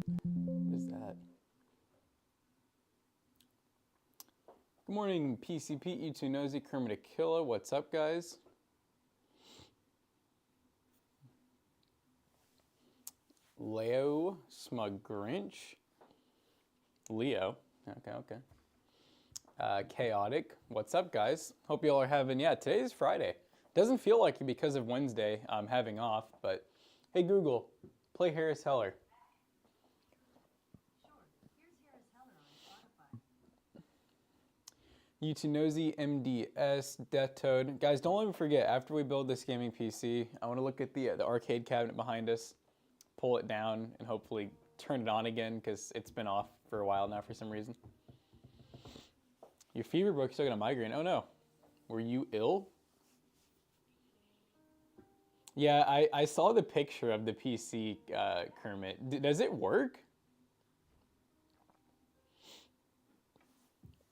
What is that? Good morning, PC Pete, you2 Nosy, Kermit Akilla. What's up, guys? Leo Smug Grinch. Leo. Okay. Chaotic. What's up, guys? Hope you all are having, today is Friday. Doesn't feel like it because of Wednesday having off, but hey, Google, play Harris Heller. You2 Nosy, MDS, Death Toad. Guys, don't let me forget, after we build this gaming PC, I want to look at the arcade cabinet behind us, pull it down, and hopefully turn it on again, because it's been off for a while now for some reason. Your fever broke, you're still got a migraine. Oh no. Were you ill? Yeah, I saw the picture of the PC, Kermit. Does it work?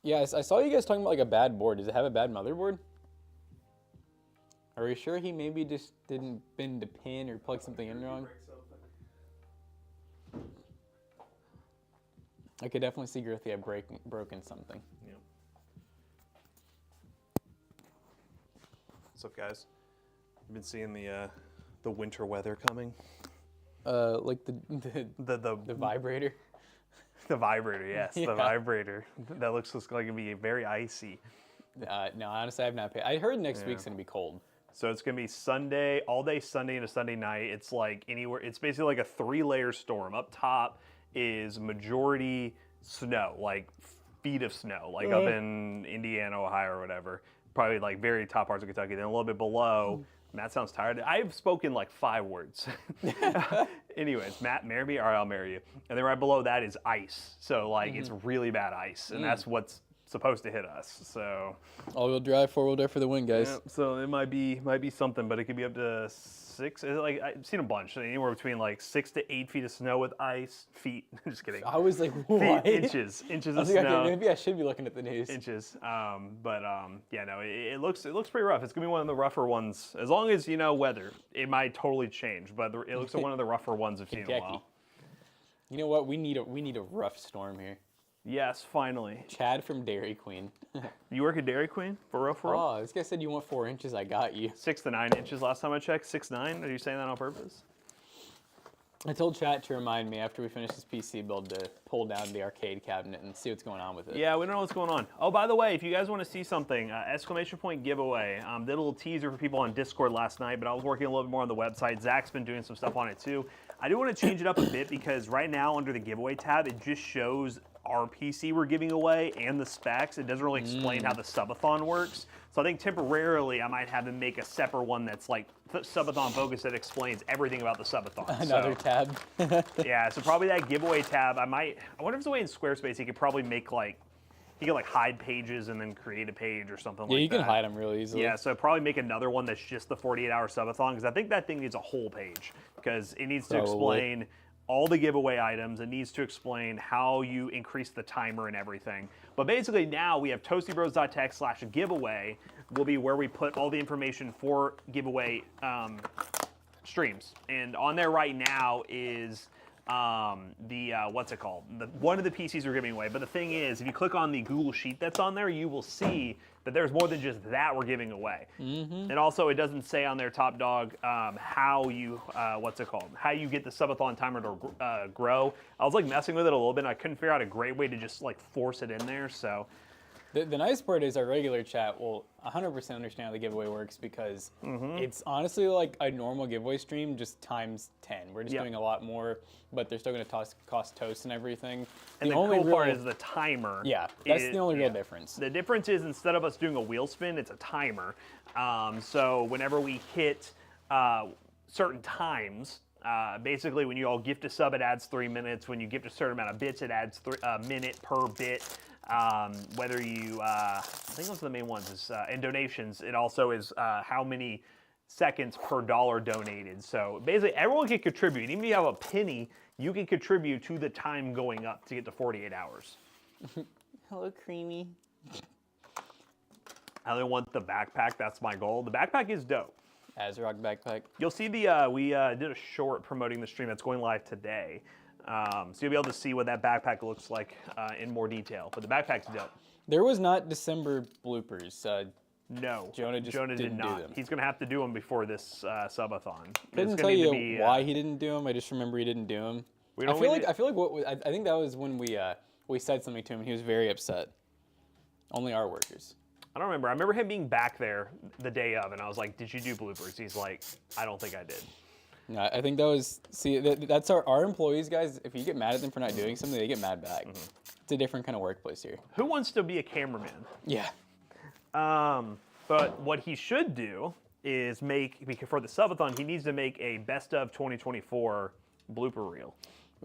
Yes, I saw you guys talking about like a bad board. Does it have a bad motherboard? Are we sure he maybe just didn't bend the pin or plug something in wrong? I could definitely see Girthy had broken something. Yeah. What's up, guys? You've been seeing the winter weather coming? Like the vibrator. The vibrator, yes, yeah. The vibrator. That looks like it'd be very icy. No, honestly, I've not paid. I heard next week's gonna be cold. So it's gonna be Sunday, all day Sunday into Sunday night. It's like anywhere. It's basically like a 3-layer storm. Up top is majority snow, like feet of snow, like up in Indiana, Ohio, or whatever. Probably like very top parts of Kentucky. Then a little bit below. Matt sounds tired. I've spoken like 5 words. Anyways, Matt, marry me or I'll marry you. And then right below that is ice. So like it's really bad ice, and that's what's supposed to hit us. So all-wheel drive, 4-wheel drive for the win, guys. Yeah, so it might be something, but it could be up to 6. Like I've seen a bunch, anywhere between like 6 to 8 feet of snow with ice. Feet, just kidding. I was like, what? Feet, inches of like, snow. Okay, maybe I should be looking at the news. Inches, yeah, no, it looks pretty rough. It's gonna be one of the rougher ones, as long as you know weather. It might totally change, but it looks like one of the rougher ones I've seen in a while. You know what? We need a rough storm here. Yes, finally. Chad from Dairy Queen. You work at Dairy Queen for real? Oh, this guy said you want 4 inches. I got you. 6 to 9 inches last time I checked. 6'9". Are you saying that on purpose? I told chat to remind me after we finish this PC build to pull down the arcade cabinet and see what's going on with it. Yeah, we don't know what's going on. Oh, by the way, if you guys want to see something, exclamation point giveaway. Did a little teaser for people on Discord last night, but I was working a little bit more on the website. Zach's been doing some stuff on it too. I do want to change it up a bit because right now under the giveaway tab, it just shows our PC we're giving away and the specs. It doesn't really explain how the subathon works. So I think temporarily I might have them make a separate one that's like subathon focus that explains everything about the subathon. Another tab. Yeah, so probably that giveaway tab. I wonder if there's a way in Squarespace you could probably make like, you can like hide pages and then create a page or something like that. Yeah, you can hide them really easily. Yeah, so probably make another one that's just the 48-hour subathon, because I think that thing needs a whole page, because it needs to explain all the giveaway items. It needs to explain how you increase the timer and everything. But basically now we have toastybros.tech/giveaway will be where we put all the information for giveaway streams. And on there right now is what's it called? One of the PCs we're giving away. But the thing is, if you click on the Google Sheet that's on there, you will see that there's more than just that we're giving away. And also, it doesn't say on there, Top Dog, how you, how you get the subathon timer to grow. I was like messing with it a little bit, and I couldn't figure out a great way to just like force it in there, so. The nice part is our regular chat will 100% understand how the giveaway works, because it's honestly like a normal giveaway stream, just times 10. We're just doing a lot more, but they're still going to cost toast and everything. And the cool part is the timer. Yeah, that's the only real difference. The difference is, instead of us doing a wheel spin, it's a timer. So whenever we hit certain times, basically when you all gift a sub, it adds 3 minutes. When you gift a certain amount of bits, it adds a minute per bit. Whether you, I think those are the main ones, is, and donations, it also is how many seconds per dollar donated. So basically everyone can contribute. Even if you have a penny, you can contribute to the time going up to get to 48 hours. Hello, Creamy. I only want the backpack, that's my goal. The backpack is dope. Azrock backpack. You'll see the, we did a short promoting the stream that's going live today. So you'll be able to see what that backpack looks like in more detail. But the backpack's dope. There was not December bloopers. No, Jonah did not. do them. He's going to have to do them before this subathon. Couldn't tell you why he didn't do them. I just remember he didn't do them. I think that was when we said something to him. And he was very upset. Only our workers. I don't remember. I remember him being back there the day of, and I was like, "Did you do bloopers?" He's like, "I don't think I did." No, I think that was that's our employees, guys. If you get mad at them for not doing something, they get mad back. It's a different kind of workplace here. Who wants to be a cameraman? Yeah. But what he should do is for the subathon, he needs to make a best of 2024 blooper reel.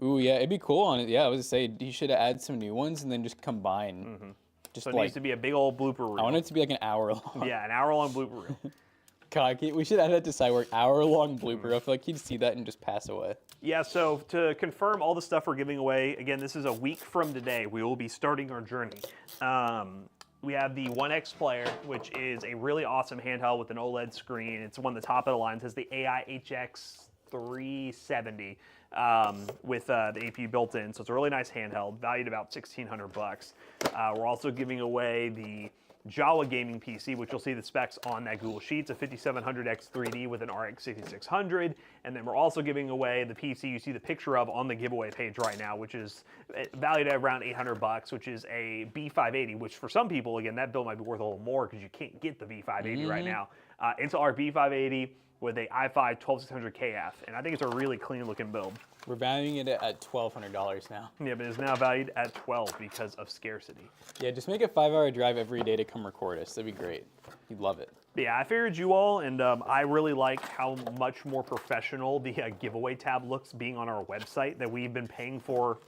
Ooh, yeah, it'd be cool on it. Yeah, I was gonna say he should add some new ones and then just combine. So it needs to be a big old blooper reel. I want it to be like an hour long. Yeah, an hour-long blooper reel. God, we should add that to Cywork. Hour-long blooper. I feel like he'd see that and just pass away. Yeah, so to confirm all the stuff we're giving away, again, this is a week from today. We will be starting our journey. We have the 1X player, which is a really awesome handheld with an OLED screen. It's one of the top of the line. It has the AI HX 370 with the APU built in. So it's a really nice handheld, valued about $1,600. We're also giving away the Jawa gaming PC, which you'll see the specs on that Google Sheets, a 5700X 3D with an RX 6600. And then we're also giving away the PC you see the picture of on the giveaway page right now, which is valued at around $800, which is a B580, which for some people, again, that build might be worth a little more because you can't get the B580 right now. Intel our B580 with a i5 12600KF, and I think it's a really clean looking build. We're valuing it at $1,200 now. Yeah, but it's now valued at 12 because of scarcity. Yeah, just make a 5-hour drive every day to come record us. That'd be great. You'd love it. But yeah, I figured you all, and I really like how much more professional the giveaway tab looks being on our website that we've been paying for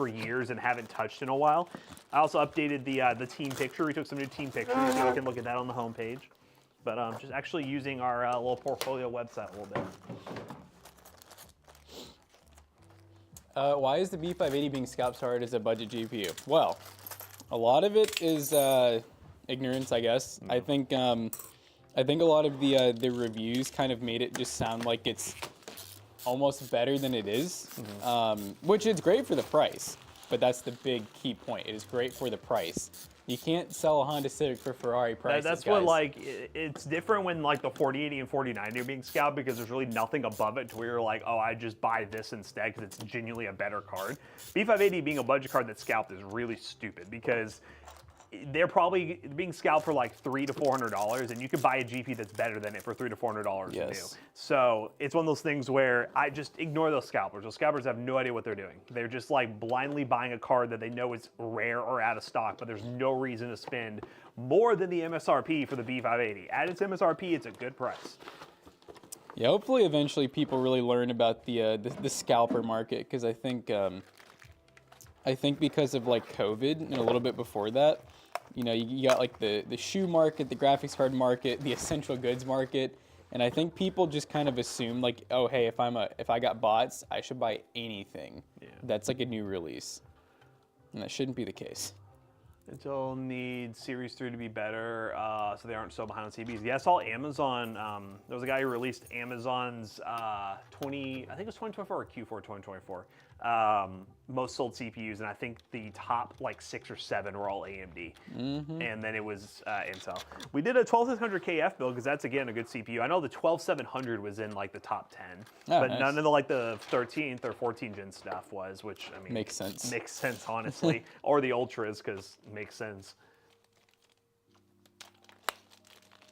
years and haven't touched in a while. I also updated the team picture. We took some new team pictures, so you can look at that on the homepage. But just actually using our little portfolio website a little bit. Why is the B580 being scalped so hard as a budget GPU? Well, a lot of it is ignorance, I guess. I think a lot of the reviews kind of made it just sound like it's almost better than it is, which is great for the price. But that's the big key point. It is great for the price. You can't sell a Honda Civic for Ferrari prices, That's guys. what, like, it's different when, like, the 4080 and 4090 are being scalped because there's really nothing above it to where you're like, oh, I just buy this instead because it's genuinely a better card. B580 being a budget card that's scalped is really stupid because they're probably being scalped for like $300 to $400, and you could buy a GP that's better than it for $300 to $400 new. So it's one of those things where I just ignore those scalpers. Those scalpers have no idea what they're doing. They're just like blindly buying a card that they know is rare or out of stock, but there's no reason to spend more than the MSRP for the B580. At its MSRP, it's a good price. Yeah, hopefully eventually people really learn about the scalper market, because I think because of like COVID and a little bit before that, you know, you got like the shoe market, the graphics card market, the essential goods market, and I think people just kind of assume like, oh hey, if I got bots, I should buy anything. Yeah. That's like a new release, and that shouldn't be the case. Intel needs Series 3 to be better, so they aren't so behind on CPUs. Yeah, I saw Amazon. There was a guy who released Amazon's I think it was 2024 or Q4 2024. Most sold CPUs, and I think the top like 6 or 7 were all AMD, and then it was Intel. We did a 12600KF build because that's again a good CPU. I know the 12700 was in like the top 10, but nice. None of the 13th or 14th gen stuff was, which I mean makes sense. Makes sense honestly, or the ultras because it makes sense.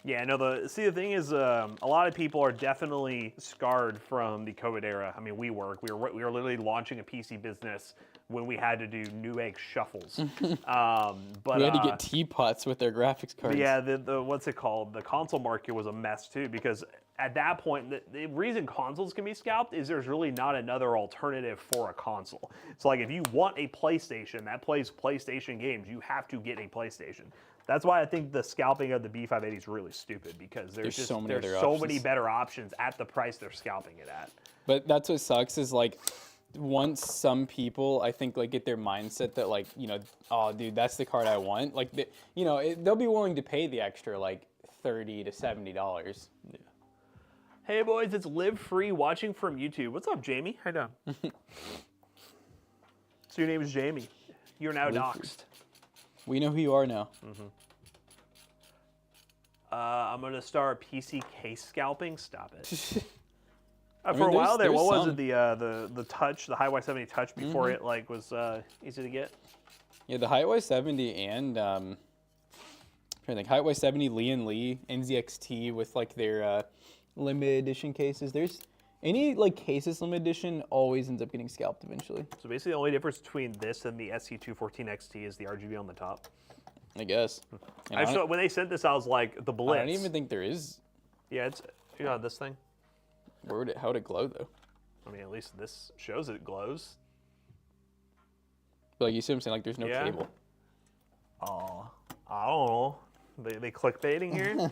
Yeah, no, the thing is, a lot of people are definitely scarred from the COVID era. I mean, we were literally launching a PC business when we had to do Newegg shuffles. But we had to get teapots with their graphics cards. Yeah, the what's it called? The console market was a mess too, because at that point, the reason consoles can be scalped is there's really not another alternative for a console. So like if you want a PlayStation that plays PlayStation games, you have to get a PlayStation. That's why I think the scalping of the B580 is really stupid, because there's so many better options at the price they're scalping it at. But that's what sucks is like once some people I think like get their mindset that like, you know, oh dude, that's the card I want. Like they'll be willing to pay the extra like $30 to $70. Yeah. Hey boys, it's Live Free watching from YouTube. What's up, Jamie? How you doing? So your name is Jamie. You're now Wilfred. doxxed. We know who you are now. I'm gonna start PC case scalping. Stop it. I For mean, a while there, there's what was some. it? The touch, the High Y70 touch before it like was easy to get. Yeah, the High Y70 and I'm trying to think, High Y70, Lee and Lee, NZXT with like their limited edition cases. There's any like cases limited edition always ends up getting scalped eventually. So basically, the only difference between this and the SC214 XT is the RGB on the top. I guess. And When they sent this, I was like, the Blitz. I don't even think there is. Yeah, it's this thing. How would it glow though? I mean, at least this shows it glows. But like you see what I'm saying? Like there's no Yeah. cable. Oh, I don't know. They clickbaiting here.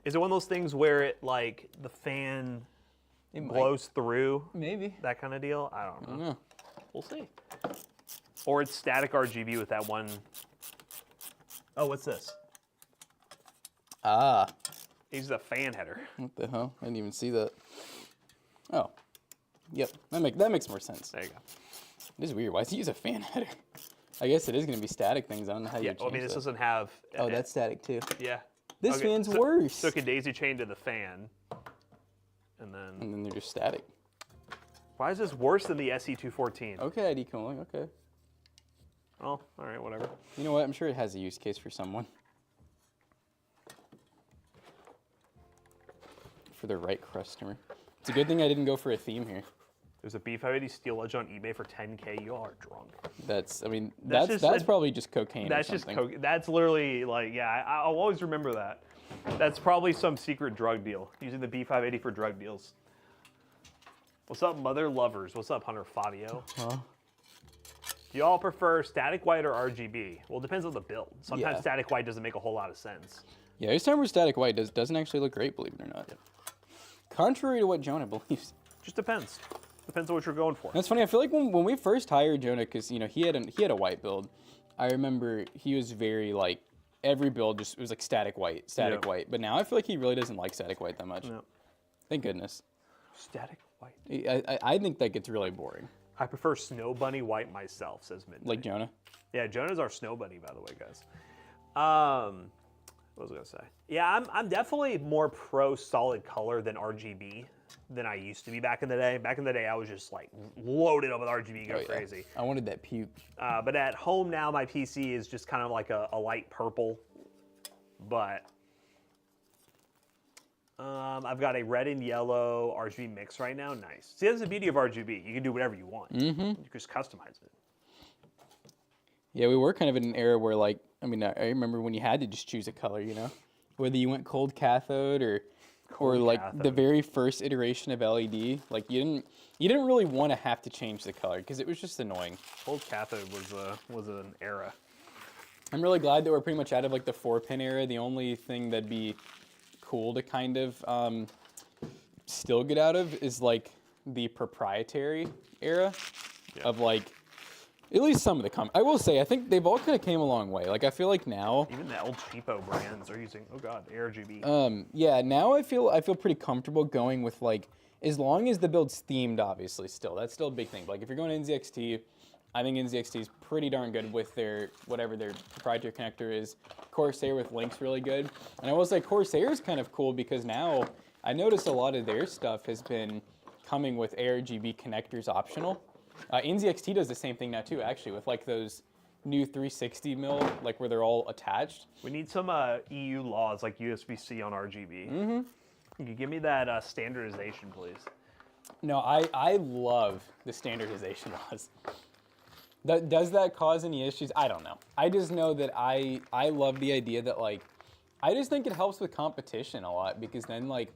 Is it one of those things where it like the fan It might. glows through? Maybe. That kind of deal? I don't know. I don't know. We'll see. Or it's static RGB with that one. Oh, what's this? Ah. He's a fan header. What the hell? I didn't even see that. Oh. Yep. That makes more sense. There you go. It is weird. Why does he use a fan header? I guess it is going to be static things. I don't know how you Yeah, change well, I mean, this that. doesn't have. Oh, that's static too. Yeah. This Okay, fan's so- worse. So it can daisy chain to the fan. And then. And then they're just static. Why is this worse than the SE214? Okay, ID cooling. Okay. Oh, all right, whatever. You know what? I'm sure it has a use case for someone. For the right customer. It's a good thing I didn't go for a theme here. There's a B580 Steel Edge on eBay for 10K. You all are drunk. That's That's that's just probably just cocaine That's or just something. that's literally like, yeah, I'll always remember that. That's probably some secret drug deal, using the B580 for drug deals. What's up, mother lovers? What's up, Hunter Fabio? Huh? Do y'all prefer static white or RGB? Well, it depends on the build. Sometimes Yeah. static white doesn't make a whole lot of sense. Yeah, there's time where static white doesn't actually look great, believe it or not. Contrary to what Jonah believes. Just depends. Depends on what you're going for. That's funny. I feel like when we first hired Jonah, because you know he had a white build. I remember he was very like every build just it was like static white. But now I feel like he really doesn't like static white that much. No. Thank goodness. Static white. I think that gets really boring. I prefer Snow Bunny white myself, says Midnight. Like Jonah. Yeah, Jonah's our Snow Bunny, by the way, guys. What was I gonna say? Yeah, I'm definitely more pro solid color than RGB than I used to be back in the day. Back in the day, I was just like loaded up with RGB, go crazy. I wanted that puke. But at home now, my PC is just kind of like a light purple. But I've got a red and yellow RGB mix right now. Nice. See, that's the beauty of RGB. You can do whatever you want. Mm-hmm. You can just customize it. Yeah, we were kind of in an era where like I remember when you had to just choose a color, you know, whether you went cold cathode or like the very first iteration of LED, like you didn't really want to have to change the color because it was just annoying. Cold cathode was an era. I'm really glad that we're pretty much out of like the 4-pin era. The only thing that'd be cool to kind of still get out of is like the proprietary era of like at least some of the I will say I think they've all kind of came a long way. Like I feel like now Even the old cheapo brands are using ARGB. yeah, now I feel pretty comfortable going with like as long as the build's themed, obviously still. That's still a big thing. Like if you're going to NZXT, I think NZXT is pretty darn good with their whatever their proprietary connector is. Corsair with Link's really good. And I will say Corsair is kind of cool because now I noticed a lot of their stuff has been coming with ARGB connectors optional. NZXT does the same thing now too, actually, with like those new 360 mil, like where they're all attached. We need some EU laws like USB-C on RGB. Mm-hmm. Can you give me that standardization, please? No, I love the standardization laws. Does that cause any issues? I don't know. I just know that I love the idea that like, I just think it helps with competition a lot because then like,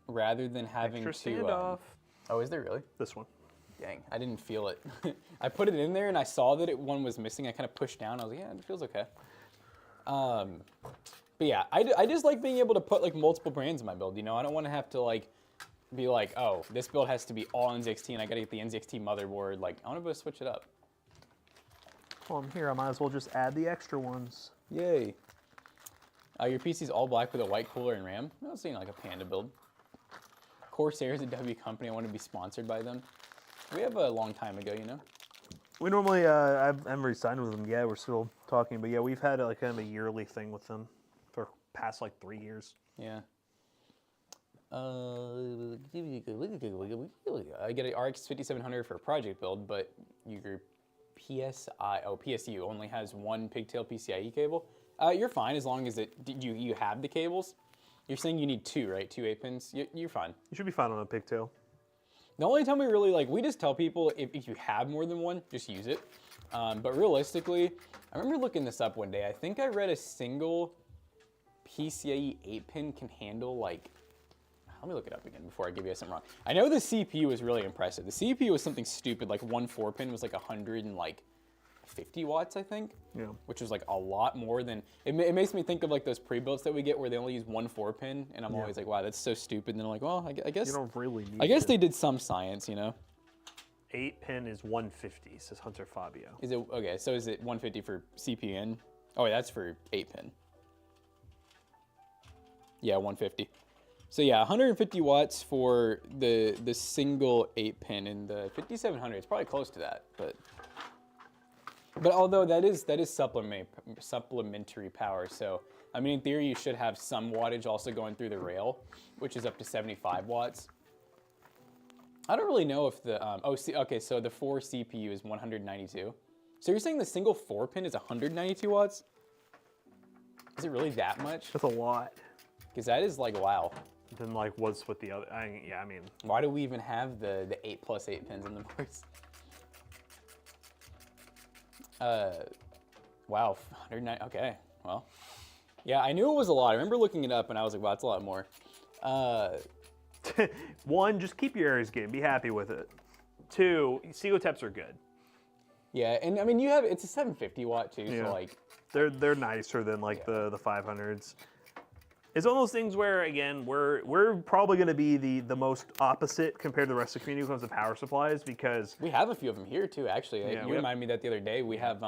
rather than having Extra to... standoff. Oh, is there really? This one. Dang, I didn't feel it. I put it in there and I saw that one was missing. I kind of pushed down. I was like, yeah, it feels okay. But yeah, I just like being able to put like multiple brands in my build. You know, I don't want to have to like be like, oh, this build has to be all NZXT and I got to get the NZXT motherboard. Like, I want to be able to switch it up. Well, I'm here. I might as well just add the extra ones. Yay. Your PC's all black with a white cooler and RAM. I was seeing like a Panda build. Corsair is a W company. I want to be sponsored by them. We have a long time ago, you know. We normally, I haven't really signed with them yet. We're still talking, but yeah, we've had like kind of a yearly thing with them for past like 3 years. Yeah. I get an RX 5700 for a project build, but your PSU only has one pigtail PCIe cable. You're fine as long as you have the cables. You're saying you need two, right? Two 8-pins. You're fine. You should be fine on a pigtail. The only time we just tell people if you have more than one, just use it. But realistically, I remember looking this up one day. I think I read a single PCIe 8-pin can handle like, let me look it up again before I give you something wrong. I know the CPU was really impressive. The CPU was something stupid, like one 4-pin was like 150 watts, I think. Yeah. Which was like a lot more than, it makes me think of like those pre-builds that we get where they only use one 4-pin, and I'm always like, wow, that's so stupid. And then I'm like, well, I guess. You don't really need I guess they did some science, you know? 8-pin is 150, says Hunter Fabio. Is it, okay, so is it 150 for CPN? Oh, wait, that's for 8-pin. Yeah, 150. So yeah, 150 watts for the single 8-pin, and the 5700. It's probably close to that, but although that is supplementary power. So I mean, in theory, you should have some wattage also going through the rail, which is up to 75 watts. I don't really know if the okay, so the 4 CPU is 192. So you're saying the single 4-pin is 192 watts? Is it really that much? That's a lot. Because that is like, wow. Then like what's with the other? Yeah, I mean. Why do we even have the 8+8 pins in the boards? Wow, 109. Okay, well, yeah, I knew it was a lot. I remember looking it up and I was like, wow, that's a lot more. One, just keep your Aries game. Be happy with it. 2, Segoteps are good. Yeah, and I mean, it's a 750 watt too, Yeah. so like. They're nicer than like the 500s. It's one of those things where, again, we're probably going to be the most opposite compared to the rest of the community when it comes to power supplies, because We have a few of them here too, actually. Yeah, You reminded me that the other day. We have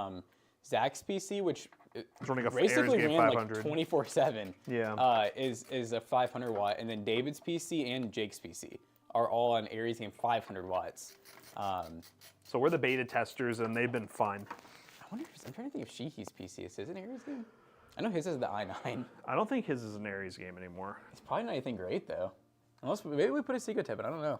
Zach's PC, which it's running a basically Aries game ran 500. like 24/7. Yeah. Is a 500 watt, and then David's PC and Jake's PC are all on Aries game 500 watts. So we're the beta testers, and they've been fun. I'm trying to think if Shihi's PC is an Aries game. I know his is the i9. I don't think his is an Aries game anymore. It's probably not anything great though. Unless maybe we put a Seagotep, but I don't know.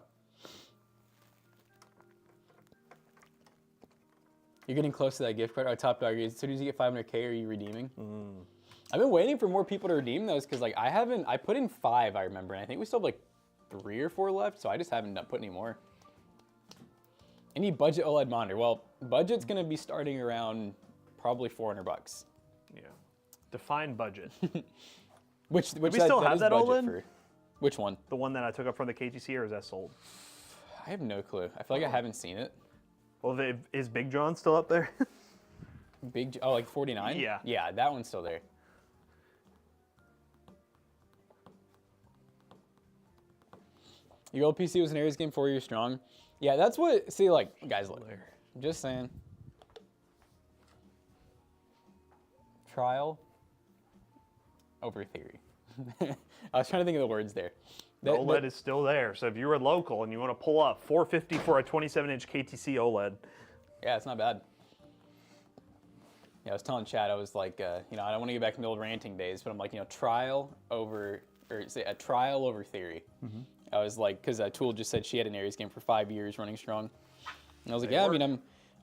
You're getting close to that gift card. Oh, Top Dog, as soon as you get 500K, are you redeeming? I've been waiting for more people to redeem those because like I put in 5, I remember, and I think we still have like 3 or 4 left, so I just haven't put any more. Any budget OLED monitor? Well, budget's gonna be starting around probably $400. Yeah. Define budget. Which we still have is that budget OLED? for. Which one? The one that I took up from the KTC, or is that sold? I have no clue. I feel like I haven't seen it. Well, is Big John still up there? Like 49? Yeah. Yeah, that one's still there. Your old PC was an Aries game 4 years strong. Yeah, that's what, see, like, guys, look, just saying. Trial over theory. I was trying to think of the words there. The OLED is still there, so if you were local and you want to pull up 450 for a 27-inch KTC OLED. Yeah, it's not bad. Yeah, I was telling Chad, I was like, I don't want to get back in the old ranting days, but I'm like, trial over theory. I was like, because Tool just said she had an Aries game for 5 years running strong. And I was like, yeah, I mean,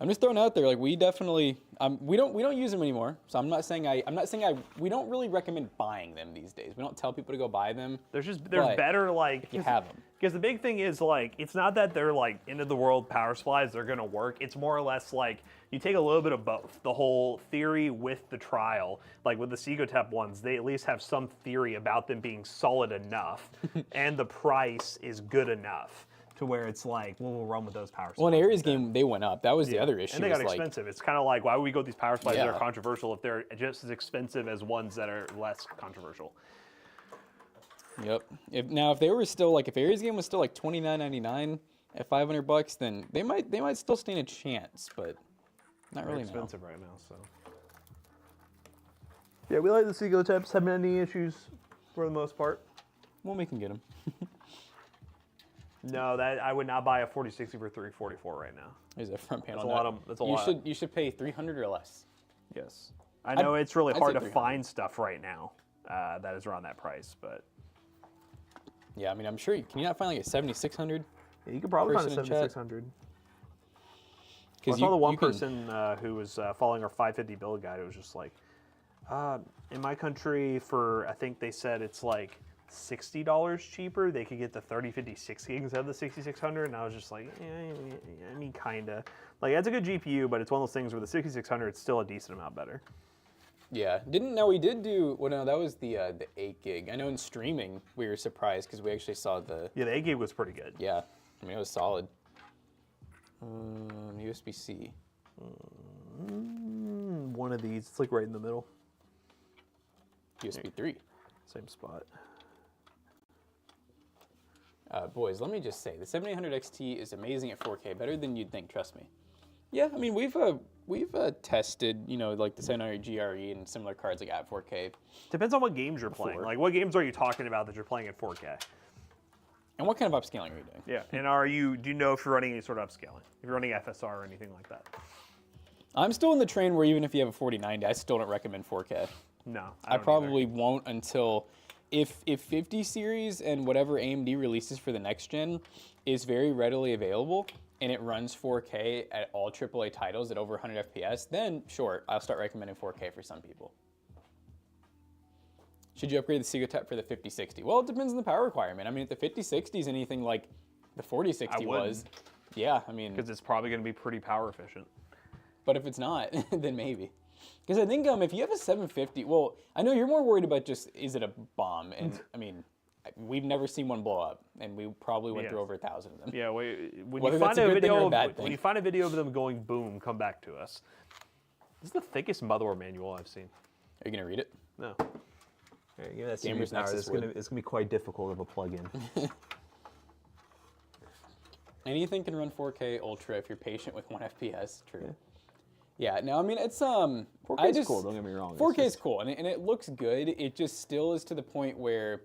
I'm just throwing it out there. Like, we definitely, we don't use them anymore. So I'm not saying we don't really recommend buying them these days. We don't tell people to go buy them. There's better, like, if you have them. Because the big thing is, like, it's not that they're like end of the world power supplies, they're gonna work. It's more or less like you take a little bit of both. The whole theory with the trial, like with the Segotep ones, they at least have some theory about them being solid enough, and the price is good enough to where it's like, well, we'll run with those power supplies. Well, in Aries game, they went up. That was the other issue. And they got expensive. It's kind of like, why would we go with these power supplies that are controversial if they're just as expensive as ones that are less controversial? Yep. If they were still like, if Aries game was still like $29.99 at $500, then they might still stand a chance, but not really. They're expensive right now, so. Yeah, we like the Segoteps. Haven't had any issues for the most part. Well, we can get them. No, that I would not buy a 4060 for $344 right now. There's a front panel. That's a lot. You should pay $300 or less. Yes, I know it's really hard to 300. find stuff right now that is around that price, but yeah, I mean, I'm sure can you not find like a 7600? yeah, you could probably find a 7600. Well, I saw the one person who was following our 550 build guide. It was just like, in my country, for I think they said it's like $60 cheaper, they could get the 3050 6 gigs instead of the 6600, and I was just like, I mean, kinda. Like, it's a good GPU, but it's one of those things where the 6600 is still a decent amount better. Yeah, we did do, well, no, that was the 8 gig. I know in streaming, we were surprised because we actually saw the... Yeah, the 8 gig was pretty good. Yeah, I mean, it was solid. USB-C. One of these, it's like right in the middle. USB 3. Same spot. Boys, let me just say, the 7800 XT is amazing at 4K, better than you'd think, trust me. Yeah, I mean, we've tested, you know, like the 700 GRE and similar cards like at 4K. Depends on what games you're playing. Like, what games are you talking about that you're playing at 4K? And what kind of upscaling are you doing? Yeah, and do you know if you're running any sort of upscaling? If you're running FSR or anything like that? I'm still in the train where even if you have a 4090, I still don't recommend 4K. No, I probably won't until if 50 series and whatever AMD releases for the next gen is very readily available and it runs 4K at all AAA titles at over 100 FPS, then sure, I'll start recommending 4K for some people. Should you upgrade the Seagate for the 5060? Well, it depends on the power requirement. I mean, if the 5060 is anything like the 4060 was, yeah, I mean... Because it's probably going to be pretty power efficient. But if it's not, then maybe. Because I think if you have a 750, well, I know you're more worried about just, is it a bomb? And I mean, we've never seen one blow up, and we probably went through over 1,000 of them. Yeah, when Whether you find that's a good thing or a bad when thing. you find a video of them going boom, come back to us. This is the thickest motherboard manual I've seen. Are you gonna read it? No. Right, give that Gamers power. Nexus It's gonna be quite difficult of a plug-in. Anything can run 4K Ultra if you're patient with 1 FPS. True. Yeah. No, I mean it's 4K is cool. Don't get me wrong. 4K is cool, and it looks good. It just still is to the point where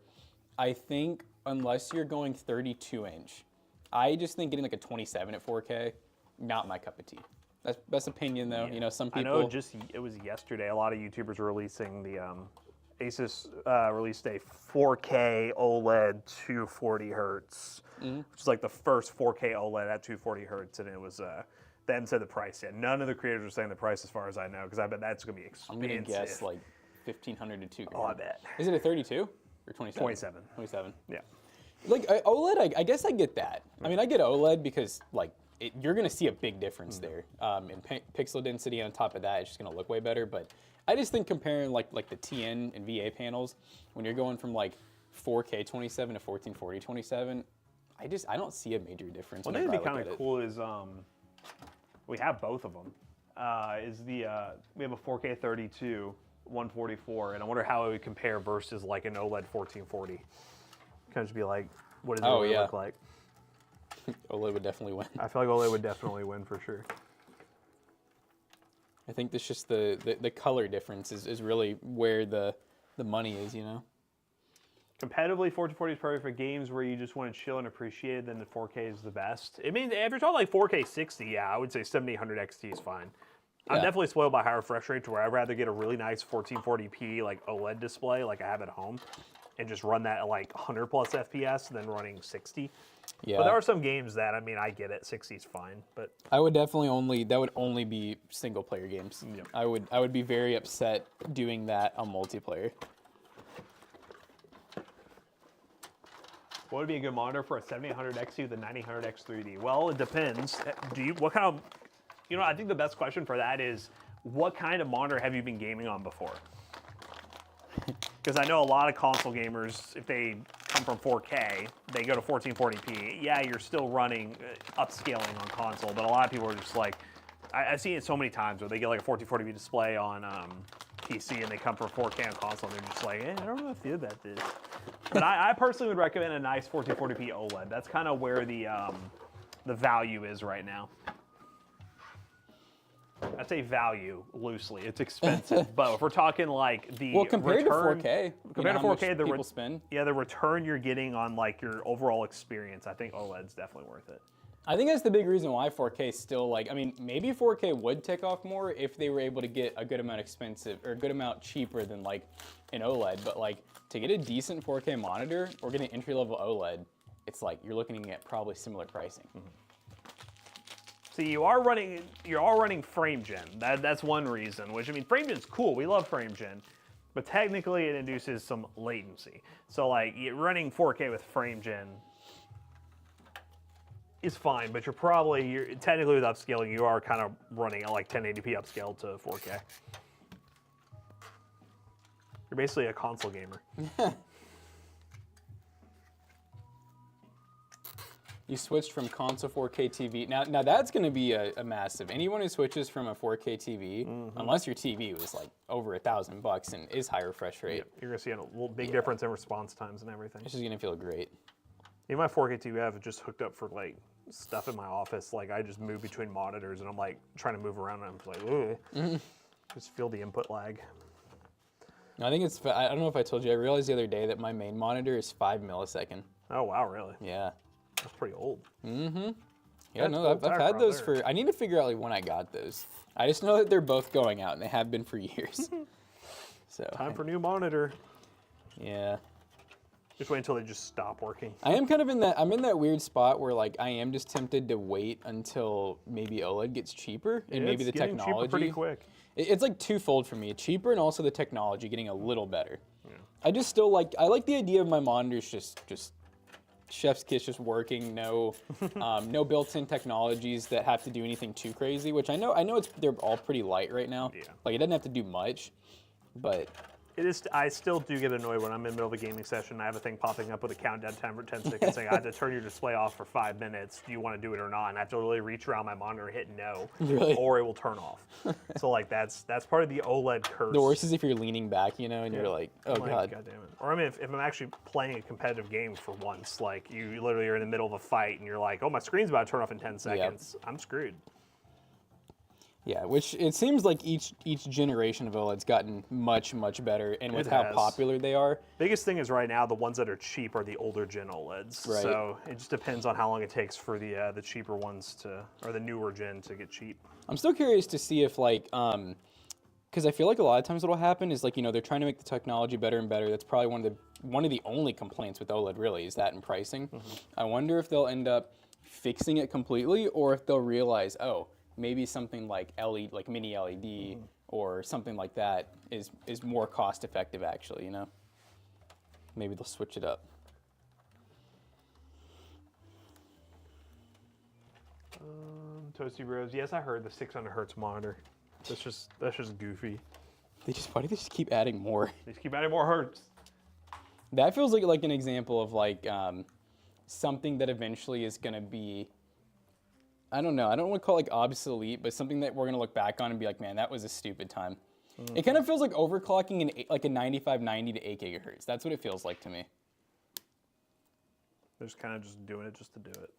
I think unless you're going 32-inch, I just think getting like a 27 at 4K, not my cup of tea. That's best opinion though. Yeah. You know, some people. I know. It was yesterday. A lot of YouTubers were releasing the Asus released a 4K OLED 240 hertz, which is like the first 4K OLED at 240 hertz, and it was. They haven't said the price yet. None of the creators are saying the price as far as I know, because I bet that's going to be expensive. I'm going to guess like 1,500 to 2 grand. Oh, I bet. Is it a 32 or 27? 27. 27. Yeah. Like OLED, I guess I get that. I mean, I get OLED because like you're going to see a big difference there in pixel density. On top of that, it's just going to look way better. But I just think comparing like the TN and VA panels, when you're going from like 4K 27 to 1440 27, I don't see a major difference. One thing that'd be kind of cool is we have both of them. We have a 4K 32, 144, and I wonder how it would compare versus like an OLED 1440. Kind of just be like, what does it really look like? OLED would definitely win. I feel like OLED would definitely win for sure. I think that's just the color difference is really where the money is, you know? Competitively, 1440 is perfect for games where you just want to chill and appreciate it, then the 4K is the best. I mean, if you're talking like 4K 60, yeah, I would say 7800 XT is fine. I'm definitely spoiled by high refresh rates where I'd rather get a really nice 1440p like OLED display like I have at home and just run that at like 100 plus FPS than running 60. Yeah. But there are some games that, I mean, I get it, 60 is fine, but I would definitely that would only be single player games. Yep. I would be very upset doing that on multiplayer. What would be a good monitor for a 7800 XT with a 9000 X3D? Well, it depends. What kind of, I think the best question for that is, what kind of monitor have you been gaming on before? Because I know a lot of console gamers, if they come from 4K, they go to 1440p. Yeah, you're still running upscaling on console, but a lot of people are just like, I've seen it so many times where they get like a 1440p display on PC and they come from 4K on console and they're just like, I don't know if I feel about this. But I personally would recommend a nice 1440p OLED. That's kind of where the value is right now. I say value loosely. It's expensive, but if we're talking like the compared return, to 4K, compared to 4K, the people spend. Yeah, the return you're getting on like your overall experience, I think OLED's definitely worth it. I think that's the big reason why 4K is still like, I mean, maybe 4K would take off more if they were able to get a good amount expensive or a good amount cheaper than like an OLED. But like to get a decent 4K monitor or get an entry-level OLED, it's like you're looking at probably similar pricing. See, you're all running frame gen. That's one reason. Which I mean, frame gen's cool. We love frame gen, but technically it induces some latency. So like you're running 4K with frame gen is fine, but you're technically with upscaling, you are kind of running at like 1080p upscale to 4K. You're basically a console gamer. You switched from console 4K TV. Now that's going to be a massive. Anyone who switches from a 4K TV, unless your TV was like over $1,000 and is high refresh rate, you're going to see a little big difference in response times and everything. it's just going to feel great. Even my 4K TV I have it just hooked up for like stuff in my office. Like I just move between monitors and I'm like trying to move around and I'm like, ugh. Just feel the input lag. I think it's, I don't know if I told you, I realized the other day that my main monitor is 5 millisecond. Oh wow, really? Yeah. That's pretty old. Yeah, no, I've had those for, I need to figure out like when I got those. I just know that they're both going out and they have been for years. So Time for new monitor. Yeah. Just wait until they just stop working. I am kind of in that, I'm in that weird spot where like I am just tempted to wait until maybe OLED gets cheaper and maybe the getting technology. cheaper pretty quick. It's like twofold for me. It's cheaper and also the technology getting a little better. Yeah. I just still like, I like the idea of my monitors just chef's kiss, just working, no no built-in technologies that have to do anything too crazy, which I know they're all pretty light right now. Yeah. Like it doesn't have to do much, but it is. I still do get annoyed when I'm in the middle of a gaming session. I have a thing popping up with a countdown timer 10 seconds saying I have to turn your display off for 5 minutes. Do you want to do it or not? And I have to literally reach around my monitor and hit no, really? Or it will turn off. So like that's part of the OLED curse. The worst is if you're leaning back, you know, and you're like, oh god. God damn it. Or I mean, if I'm actually playing a competitive game for once, like you literally are in the middle of a fight and you're like, oh, my screen's about to turn off in 10 seconds. I'm screwed. Yeah, which it seems like each generation of OLED's gotten much better, and with how popular they are. Biggest thing is right now the ones that are cheap are the older gen OLEDs. Right. So it just depends on how long it takes for the cheaper ones or the newer gen to get cheap. I'm still curious to see if like, because I feel like a lot of times what'll happen is like, you know, they're trying to make the technology better and better. That's probably one of the only complaints with OLED really is that in pricing. I wonder if they'll end up fixing it completely or if they'll realize, oh, maybe something like LED, like mini LED or something like that is more cost effective actually, you know? Maybe they'll switch it up. Toasty Bros, yes, I heard the 600 hertz monitor. That's just goofy. Why do they just keep adding more? They just keep adding more hertz. That feels like an example of like something that eventually is gonna be, I don't know, I don't want to call it like obsolete, but something that we're gonna look back on and be like, man, that was a stupid time. It kind of feels like overclocking like a 9590 to 8 gigahertz. That's what it feels like to me. They're just kind of just doing it just to do it.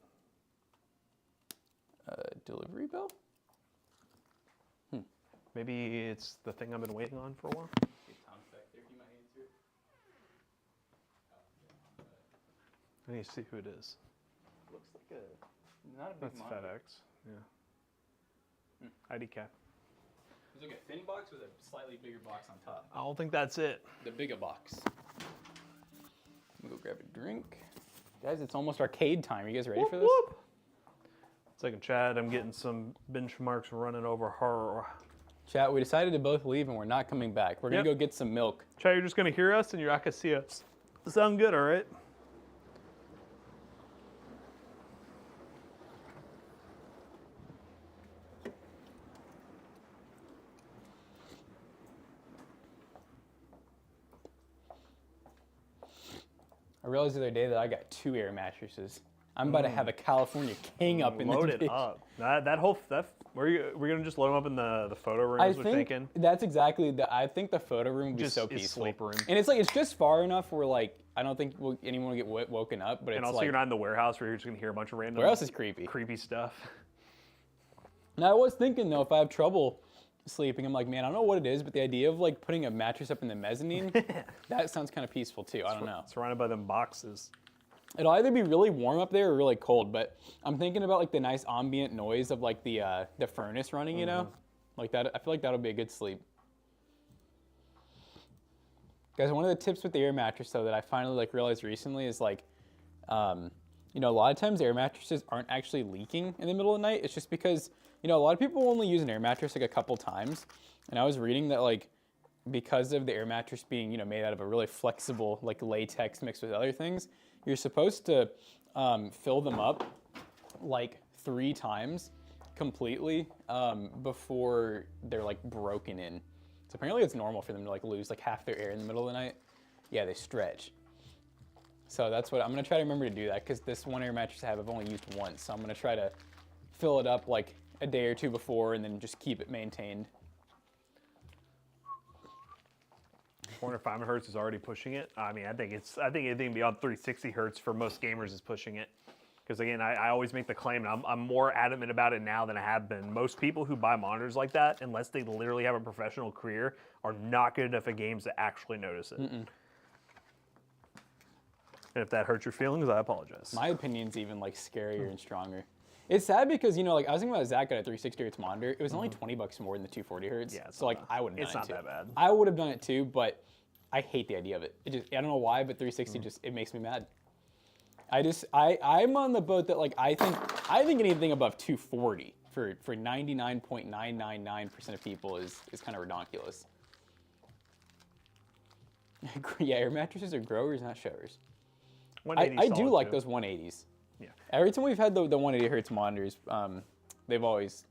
Delivery bell? Maybe it's the thing I've been waiting on for a while. I need to see who it is. Looks like not a big That's monitor. FedEx. Yeah. ID cap. There's like a thin box with a slightly bigger box on top. I don't think that's it. The bigger box. Let me go grab a drink. Guys, it's almost arcade time. Are you guys ready for this? Whoop. Second Chad, I'm getting some benchmarks running over her. Chat, we decided to both leave and we're not coming back. We're gonna go get some milk. Chad, you're just gonna hear us and you're not gonna see us. Sound good, all right? I realized the other day that I got 2 air mattresses. I'm about to have a California king up in Load this it bitch. up. We're gonna just load them up in the photo room. I We're think thinking. that's exactly I think the photo room would be Just so is peaceful. sleep room. And it's like it's just far enough where like I don't think anyone will get woken up. But And it's also, like you're not in the warehouse where you're just gonna hear a bunch of random. warehouse is creepy. Creepy stuff. Now I was thinking though, if I have trouble sleeping, I'm like, man, I don't know what it is, but the idea of like putting a mattress up in the mezzanine, that sounds kind of peaceful too. I don't know. Surrounded by them boxes. It'll either be really warm up there or really cold, but I'm thinking about like the nice ambient noise of like the furnace running, you know? Like that, I feel like that'll be a good sleep. Guys, one of the tips with the air mattress though that I finally like realized recently is like, you know, a lot of times air mattresses aren't actually leaking in the middle of the night. It's just because, you know, a lot of people only use an air mattress like a couple times. And I was reading that like, because of the air mattress being, you know, made out of a really flexible like latex mixed with other things, you're supposed to fill them up like 3 times completely before they're like broken in. So apparently it's normal for them to like lose like half their air in the middle of the night. Yeah, they stretch. So that's what I'm gonna try to remember to do that, because this one air mattress I have I've only used once. So I'm gonna try to fill it up like a day or 2 before and then just keep it maintained. 405 hertz is already pushing it. I mean, I think anything beyond 360 hertz for most gamers is pushing it. Because again, I always make the claim, and I'm more adamant about it now than I have been. Most people who buy monitors like that, unless they literally have a professional career, are not good enough at games to actually notice it. And if that hurts your feelings, I apologize. My opinion's even like scarier and stronger. It's sad because, you know, like I was thinking about Zach got a 360 hertz monitor. It was only $20 more than the 240 hertz. Yeah, so like I would have done it too. It's not that bad. I would have done it too, but I hate the idea of it. It just, I don't know why, but 360 just, it makes me mad. I'm on the boat that like I think anything above 240 for 99.999% of people is kind of ridiculous. Yeah, air mattresses are growers, not showers. I do like those 180s. Yeah. Every time we've had the 180 hertz monitors, they've always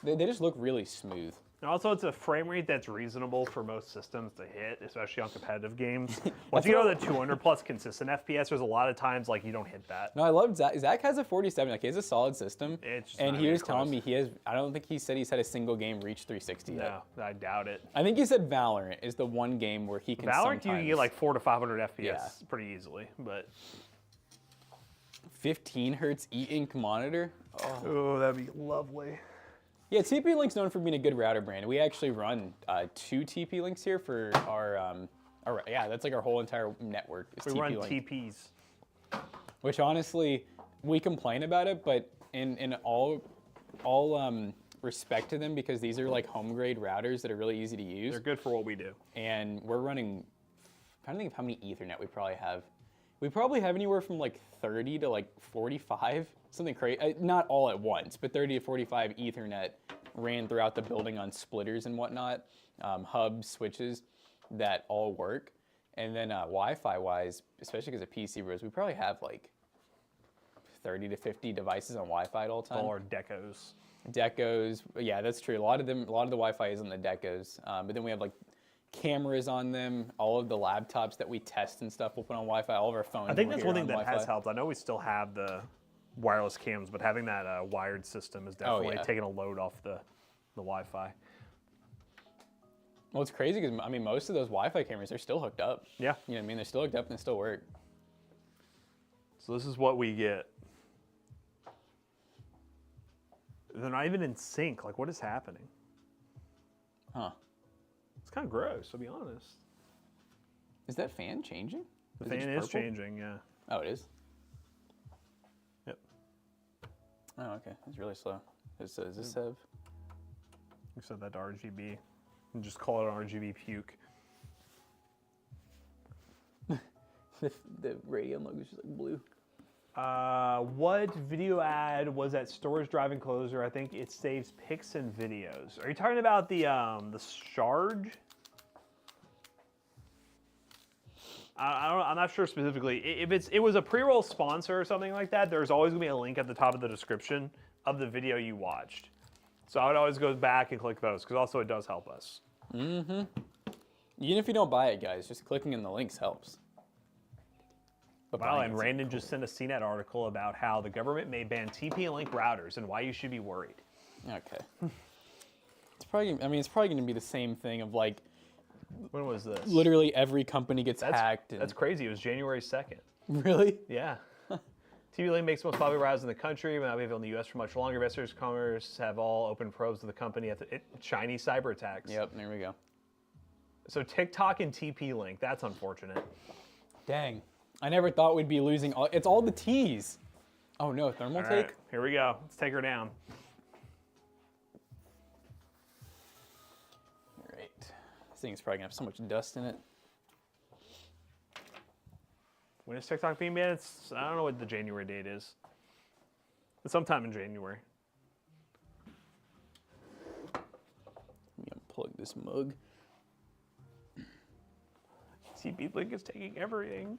they just look really smooth. And also, it's a frame rate that's reasonable for most systems to hit, especially on competitive games. Once you go to the 200 plus consistent FPS, there's a lot of times like you don't hit that. No, I love Zach. Zach has a 47. Like he has a solid system. And he was telling me he has. I don't think he said he's had a single game reach 360 yet. No, I doubt it. I think he said Valorant is the one game where he can. Valorant, you can get like 400 to 500 FPS Yeah. pretty easily, but 15 hertz e-ink monitor. oh, that'd be lovely. Yeah, TP-Link's known for being a good router brand. We actually run 2 TP-Links here for our yeah, that's like our whole entire network. Is We run TP-Link. TPs. Which honestly, we complain about it, but in all respect to them, because these are like home grade routers that are really easy to use. They're good for what we do. And we're running, I'm trying to think of how many Ethernet we probably have. We probably have anywhere from like 30 to like 45, something crazy. Not all at once, but 30 to 45 Ethernet ran throughout the building on splitters and whatnot, hubs, switches that all work. And then Wi-Fi wise, especially because of pcbros, we probably have like 30 to 50 devices on Wi-Fi at all time. All our decos. Decos, yeah, that's true. A lot of the Wi-Fi is on the decos, but then we have like cameras on them. All of the laptops that we test and stuff we'll put on Wi-Fi. All of our phones. I think that's one thing that Wi-Fi. has helped. I know we still have the wireless cams, but having that wired system is definitely taking a load off the Wi-Fi. Well, it's crazy because I mean most of those Wi-Fi cameras are still hooked up. Yeah. You know what I mean? They're still hooked up and they still work. So this is what we get. They're not even in sync. Like, what is happening? Huh. It's kind of gross, to be honest. Is that fan changing? The Is it fan just is purple? changing, yeah. Oh, it is? Yep. Oh, okay. It's really slow. Does this have... We set that to RGB. And just call it an RGB puke. the Radeon logo is just like blue. What video ad was that storage drive enclosure? I think it saves pics and videos. Are you talking about the Shard? I'm not sure specifically. If it was a pre-roll sponsor or something like that, there's always gonna be a link at the top of the description of the video you watched. So I would always go back and click those, because also it does help us. Mm-hmm. Even if you don't buy it, guys, just clicking in the links helps. But Wow, buying and it's Randon cool. just sent a CNET article about how the government may ban TP-Link routers and why you should be worried. Okay. It's probably. I mean, it's probably going to be the same thing of like. When was this? Literally every company gets hacked. And That's crazy. It was January 2nd. Really? Yeah. TV-Link makes the most popular browser in the country, but not available in the U.S. for much longer. Investors, commerce have all open probes of the company after Chinese cyber attacks. Yep, there we go. So TikTok and TP-Link, that's unfortunate. Dang. I never thought we'd be losing all. It's all the T's. Oh no, thermal All take? right, here we go. Let's take her down. All right. This thing's probably gonna have so much dust in it. When is TikTok being banned? I don't know what the January date is. It's sometime in January. Let me unplug this mug. TP-Link is taking everything.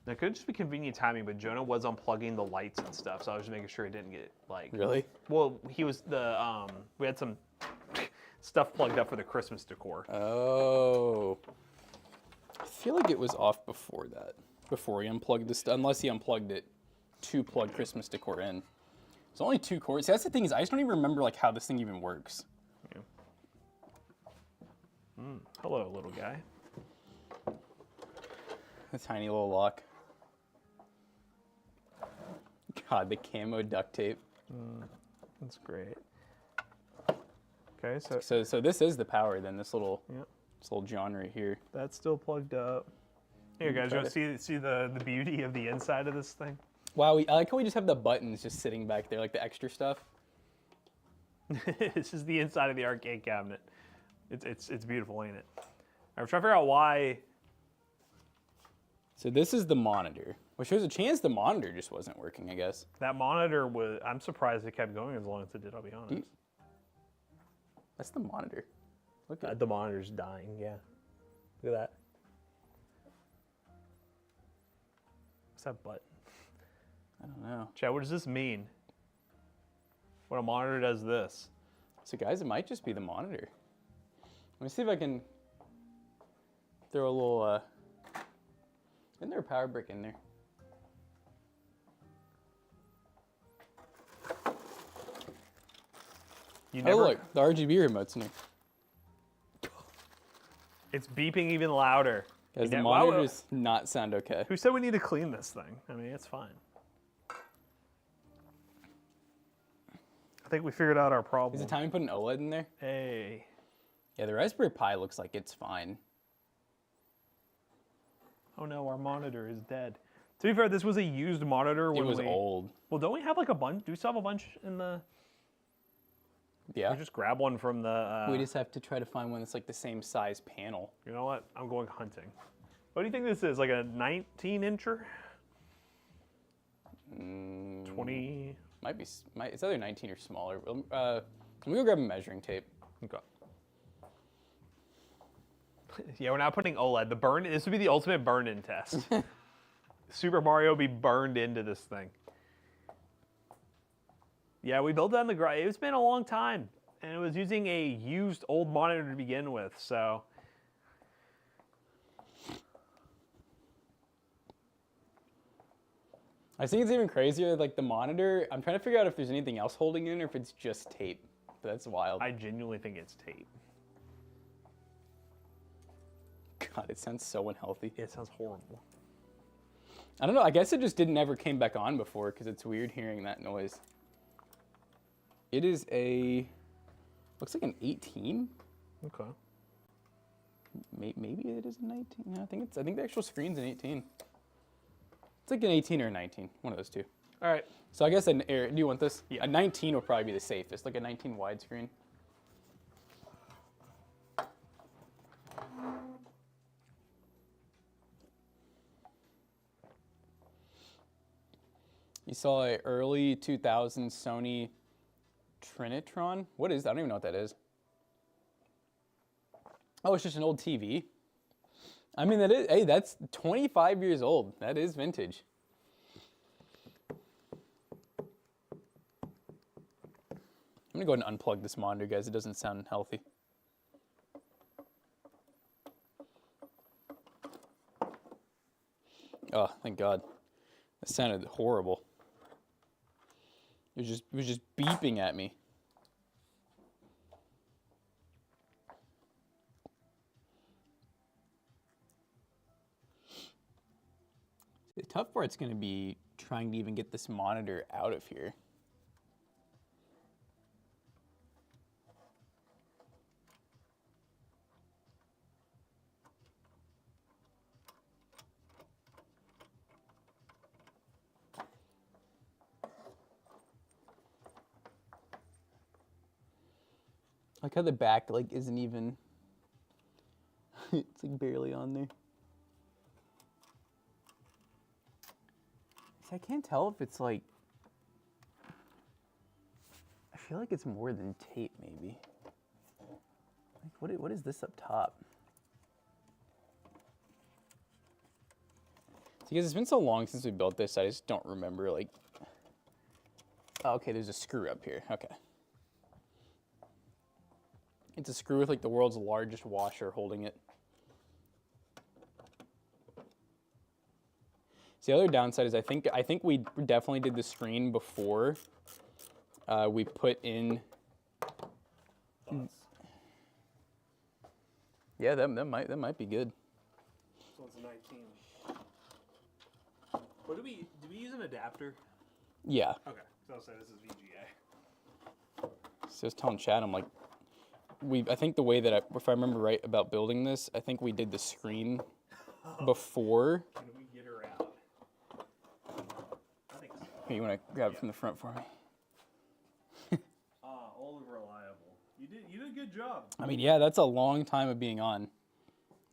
That could just be convenient timing, but Jonah was unplugging the lights and stuff, so I was just making sure it didn't get like. Really? Well, he was we had some stuff plugged up for the Christmas decor. Oh. I feel like it was off before that. Before he unplugged this, unless he unplugged it to plug Christmas decor in. It's only 2 cords. See, that's the thing is, I just don't even remember like how this thing even works. Yeah. Hello, little guy. A tiny little lock. God, the camo duct tape. That's great. Okay, So this is the power then. This little Yep. this little John right here. That's still plugged up. Here, guys, you want to see the beauty of the inside of this thing? Wow, I like how we just have the buttons just sitting back there, like the extra stuff. This is the inside of the arcade cabinet. It's beautiful, ain't it? I'm trying to figure out why. So this is the monitor, which there's a chance the monitor just wasn't working, I guess. That monitor was. I'm surprised it kept going as long as it did. I'll be honest. That's the monitor. Look at The monitor's dying. Yeah. Look at that. What's that button? I don't know. Chad, what does this mean? When a monitor does this? So guys, it might just be the monitor. Let me see if I can throw a little, isn't there a power brick in there? You never. Oh look, the RGB remote's in here. It's beeping even louder. Guys, the Yeah, monitor wow. does not sound okay. Who said we need to clean this thing? I mean, it's fine. I think we figured out our problem. Is it time we put an OLED in there? Hey. Yeah, the Raspberry Pi looks like it's fine. Oh no, our monitor is dead. To be fair, this was a used monitor when It was old. Well, don't we have like a bunch? Do we still have a bunch in the? Yeah. We just grab one from the. We just have to try to find one that's like the same size panel. You know what? I'm going hunting. What do you think this is? Like a 19-incher? 20. Might be. It's either 19 or smaller. Let me go grab a measuring tape. Okay. Yeah, we're not putting OLED. The burn. This would be the ultimate burn-in test. Super Mario would be burned into this thing. Yeah, we built it on the garage. It's been a long time, and it was using a used old monitor to begin with. So. I think it's even crazier. Like the monitor, I'm trying to figure out if there's anything else holding it in or if it's just tape. But that's wild. I genuinely think it's tape. God, it sounds so unhealthy. It sounds horrible. I don't know. I guess it just didn't ever came back on before because it's weird hearing that noise. It is a, looks like an 18. Okay. Maybe it is a 19. No, I think the actual screen's an 18. It's like an 18 or a 19, one of those two. All right. So I guess, do you want this? Yeah. A 19 will probably be the safest, like a 19 widescreen. You saw a early 2000s Sony Trinitron. What is that? I don't even know what that is. Oh, it's just an old TV. I mean, that is, hey, that's 25 years old. That is vintage. I'm gonna go ahead and unplug this monitor, guys. It doesn't sound healthy. Oh, thank God. That sounded horrible. It was just beeping at me. The tough part's going to be trying to even get this monitor out of here. Like how the back like isn't even, it's like barely on there. See, I can't tell if it's like, I feel like it's more than tape maybe. Like what is this up top? See, because it's been so long since we built this, I just don't remember like, oh, okay, there's a screw up here, okay. It's a screw with like the world's largest washer holding it. So the other downside is I think we definitely did the screen before we put in. Yeah, that might be good. This one's a 19. What do we use an adapter? Yeah. Okay, so I'll say this is VGA. So I was telling Chad, I'm like, I think the way that if I remember right about building this, I think we did the screen before. Can we get her out? I think so. Here, you want to grab it from the front for me? All reliable. You did a good job. I mean, yeah, that's a long time of being on.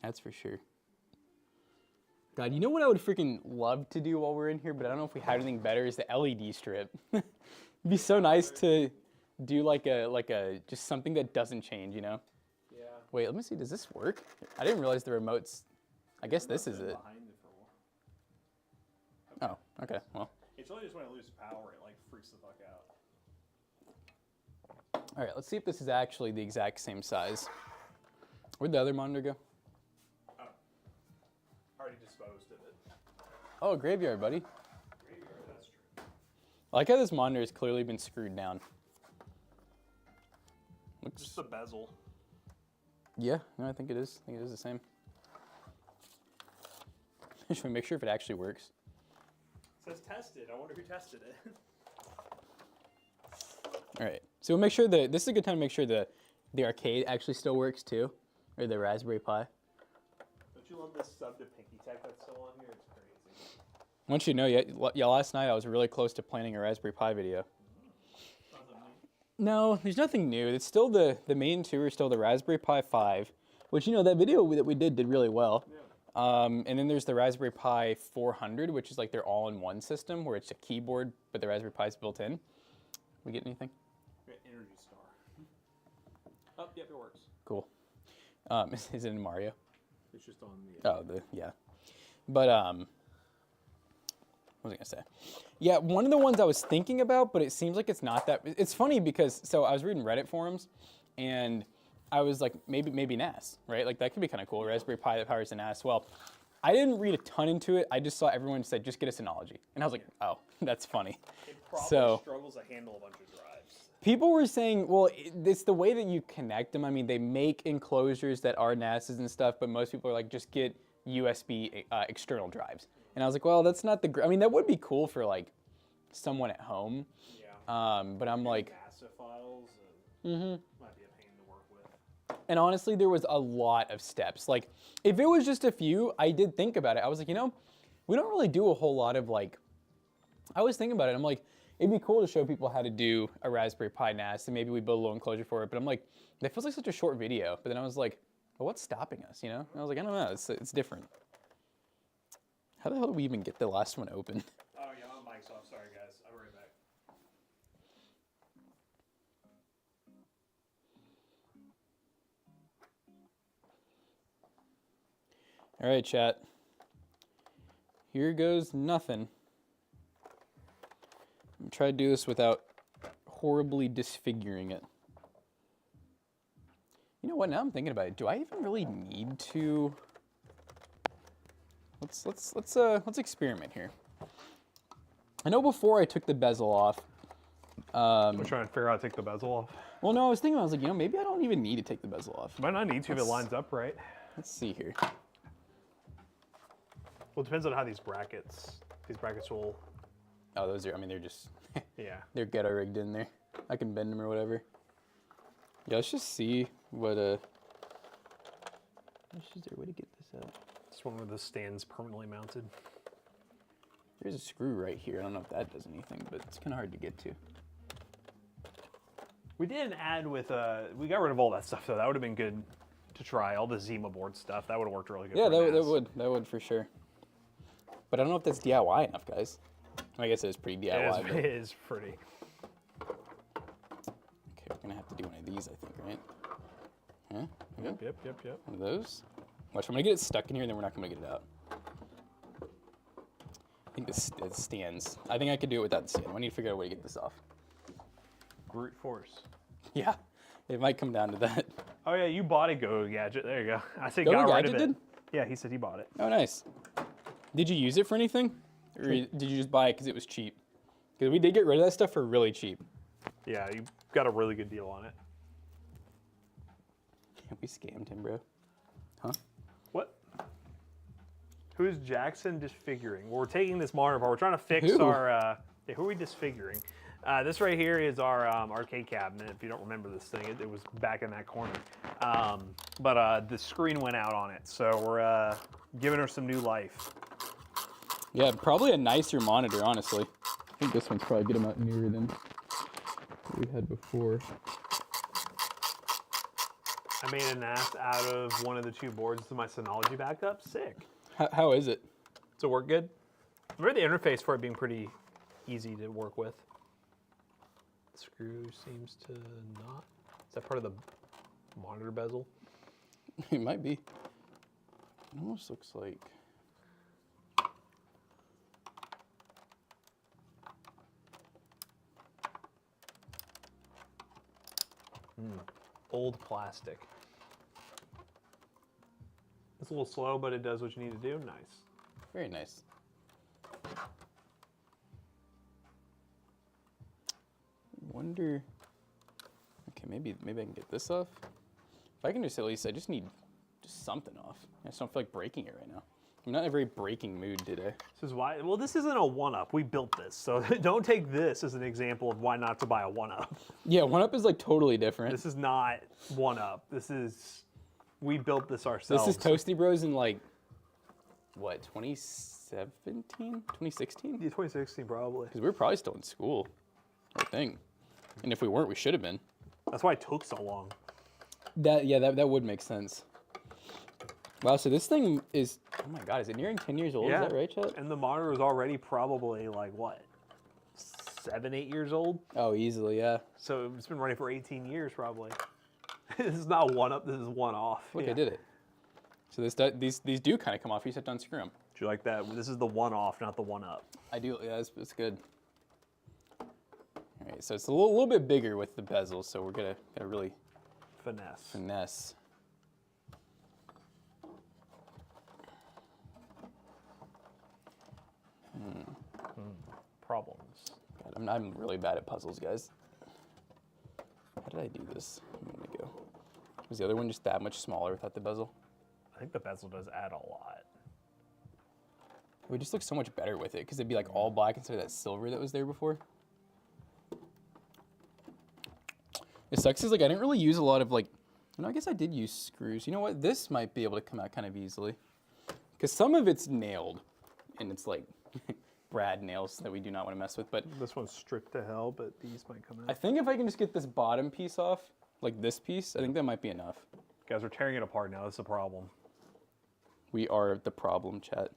That's for sure. God, you know what I would freaking love to do while we're in here, but I don't know if we have anything better, is the LED strip. It'd be so nice to do like a just something that doesn't change, you know? Yeah. Wait, let me see, does this work? I didn't realize the remote's, I guess this is it. Oh, okay, well. It's really just when I lose power, it like freaks the fuck out. All right, let's see if this is actually the exact same size. Where'd the other monitor go? Oh, already disposed of it. Oh, graveyard, buddy. Graveyard, that's true. I like how this monitor has clearly been screwed down. Looks... Just the bezel. Yeah, no, I think it is. I think it is the same. Should we make sure if it actually works? It says tested. I wonder who tested it. All right, so we'll make sure that this is a good time to make sure the arcade actually still works too, or the Raspberry Pi. Don't you love this sub to Pinky Tech that's still on here? It's crazy. I want you to know, yeah, last night I was really close to planning a Raspberry Pi video. No, there's nothing new. It's still the main two are still the Raspberry Pi 5, which, you know, that video that we did really well. Yeah. And then there's the Raspberry Pi 400, which is like their all-in-one system where it's a keyboard, but the Raspberry Pi is built in. We get anything? Energy Star. Oh, yep, it works. Cool. Is it in Mario? It's just on the... Oh, yeah. But, what was I gonna say? Yeah, one of the ones I was thinking about, but it seems like it's not that. It's funny because, so I was reading Reddit forums, and I was like, maybe NAS, right? Like that could be kind of cool. Raspberry Pi that powers a NAS. Well, I didn't read a ton into it. I just saw everyone said, just get a Synology. And I was like, oh, that's funny. It probably So, struggles to handle a bunch of drives. people were saying, well, it's the way that you connect them. I mean, they make enclosures that are NASs and stuff, but most people are like, just get USB external drives. And I was like, well, that's not I mean, that would be cool for like someone at home. Yeah. But I'm like, Massive files and might be a pain to work with. and honestly, there was a lot of steps. Like, if it was just a few, I did think about it. I was like, you know, we don't really do a whole lot of like, I was thinking about it. I'm like, it'd be cool to show people how to do a Raspberry Pi NAS, and maybe we build a little enclosure for it. But I'm like, that feels like such a short video. But then I was like, well, what's stopping us, you know? And I was like, I don't know, it's different. How the hell did we even get the last one open? Oh, yeah, my mic's off. Sorry, guys. I'll be right back. All right, chat. Here goes nothing. I'm try to do this without horribly disfiguring it. You know what? Now I'm thinking about it. Do I even really need to? Let's experiment here. I know before I took the bezel off. We're trying to figure out how to take the bezel off. Well, no, I was thinking, I was like, you know, maybe I don't even need to take the bezel off. Might not need to if it lines up right. Let's see here. Well, it depends on how these brackets will. Oh, those are. I mean, they're just. Yeah. They're ghetto rigged in there. I can bend them or whatever. Yeah, let's just see what is there a way to get this out? This one where the stand's permanently mounted. There's a screw right here. I don't know if that does anything, but it's kind of hard to get to. We didn't add with we got rid of all that stuff though. That would have been good to try. All the Zima board stuff. That would have worked really good. Yeah, for that would for sure. But I don't know if that's DIY enough, guys. I guess it is pretty DIY. It is pretty. Okay, we're gonna have to do one of these, I think, right? Huh? Yep. One of those. Watch, I'm gonna get it stuck in here, and then we're not gonna get it out. I think this stands. I think I could do it without the stand. I need to figure out a way to get this off. Brute force. Yeah, it might come down to that. Oh yeah, you bought a Go Gadget. There you go. I said Go got rid Gadget of it. did? Yeah, he said he bought it. Oh, nice. Did you use it for anything? Or did you just buy it because it was cheap? Because we did get rid of that stuff for really cheap. Yeah, you got a really good deal on it. We scammed him, bro. Huh? What? Who's Jackson disfiguring? Well, we're taking this monitor apart. We're trying to fix Who? our. Who are we disfiguring? This right here is our arcade cabinet. If you don't remember this thing, it was back in that corner. But the screen went out on it, so we're giving her some new life. Yeah, probably a nicer monitor, honestly. I think this one's probably good amount nearer than what we had before. I made a NAS out of one of the two boards to my Synology backup. Sick. How is it? Does it work good? Remember the interface for it being pretty easy to work with. The screw seems to not. Is that part of the monitor bezel? It might be. It almost looks like. Old plastic. It's a little slow, but it does what you need to do. Nice. Very nice. Wonder. Okay, maybe I can get this off. If I can just at least, I just need just something off. I just don't feel like breaking it right now. I'm not in a very breaking mood today. This is why. Well, this isn't a one-up. We built this, so don't take this as an example of why not to buy a one-up. Yeah, one-up is like totally different. This is not one-up. This is. We built this ourselves. This is Toasty Bros in like, what, 2017? 2016? Yeah, 2016 probably. Because we were probably still in school, I think. And if we weren't, we should have been. That's why it took so long. That would make sense. Wow, so this thing is, oh my God, is it nearing 10 years old? Yeah. Is that right, Chet? And the monitor was already probably like, what, 7, 8 years old? Oh, easily, yeah. So it's been running for 18 years probably. This is not one up, this is one off. Look, Yeah. I did it. So these do kind of come off. You just have to unscrew them. Do you like that? This is the one off, not the one up. I do, yeah, it's good. All right, so it's a little bit bigger with the bezel, so we're gotta really finesse. Problems. God, I'm really bad at puzzles, guys. How did I do this a minute ago? Was the other one just that much smaller without the bezel? I think the bezel does add a lot. It would just look so much better with it, because it'd be like all black instead of that silver that was there before. It sucks is like I didn't really use a lot of like, I guess I did use screws. You know what? This might be able to come out kind of easily. Because some of it's nailed, and it's like brad nails that we do not want to mess with. But This one's stripped to hell, but these might come out. I think if I can just get this bottom piece off, like this piece, I think that might be enough. Guys, we're tearing it apart now. That's a problem. We are the problem, chat.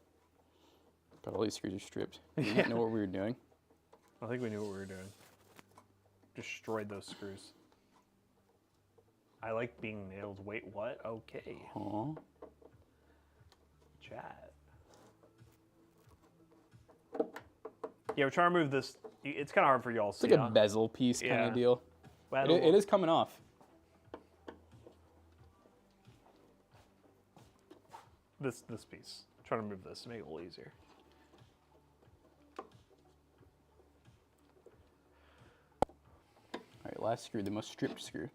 God, all these screws are stripped. We didn't know what we were doing. I think we knew what we were doing. Destroyed those screws. I like being nailed. Wait, what? Okay. Aw. Chat. Yeah, we're trying to move this. It's kind of hard for y'all to It's see. like a bezel piece kind Yeah. of deal. Well, It is coming off. This piece. Trying to move this to make it a little easier. All right, last screw, the most stripped screw.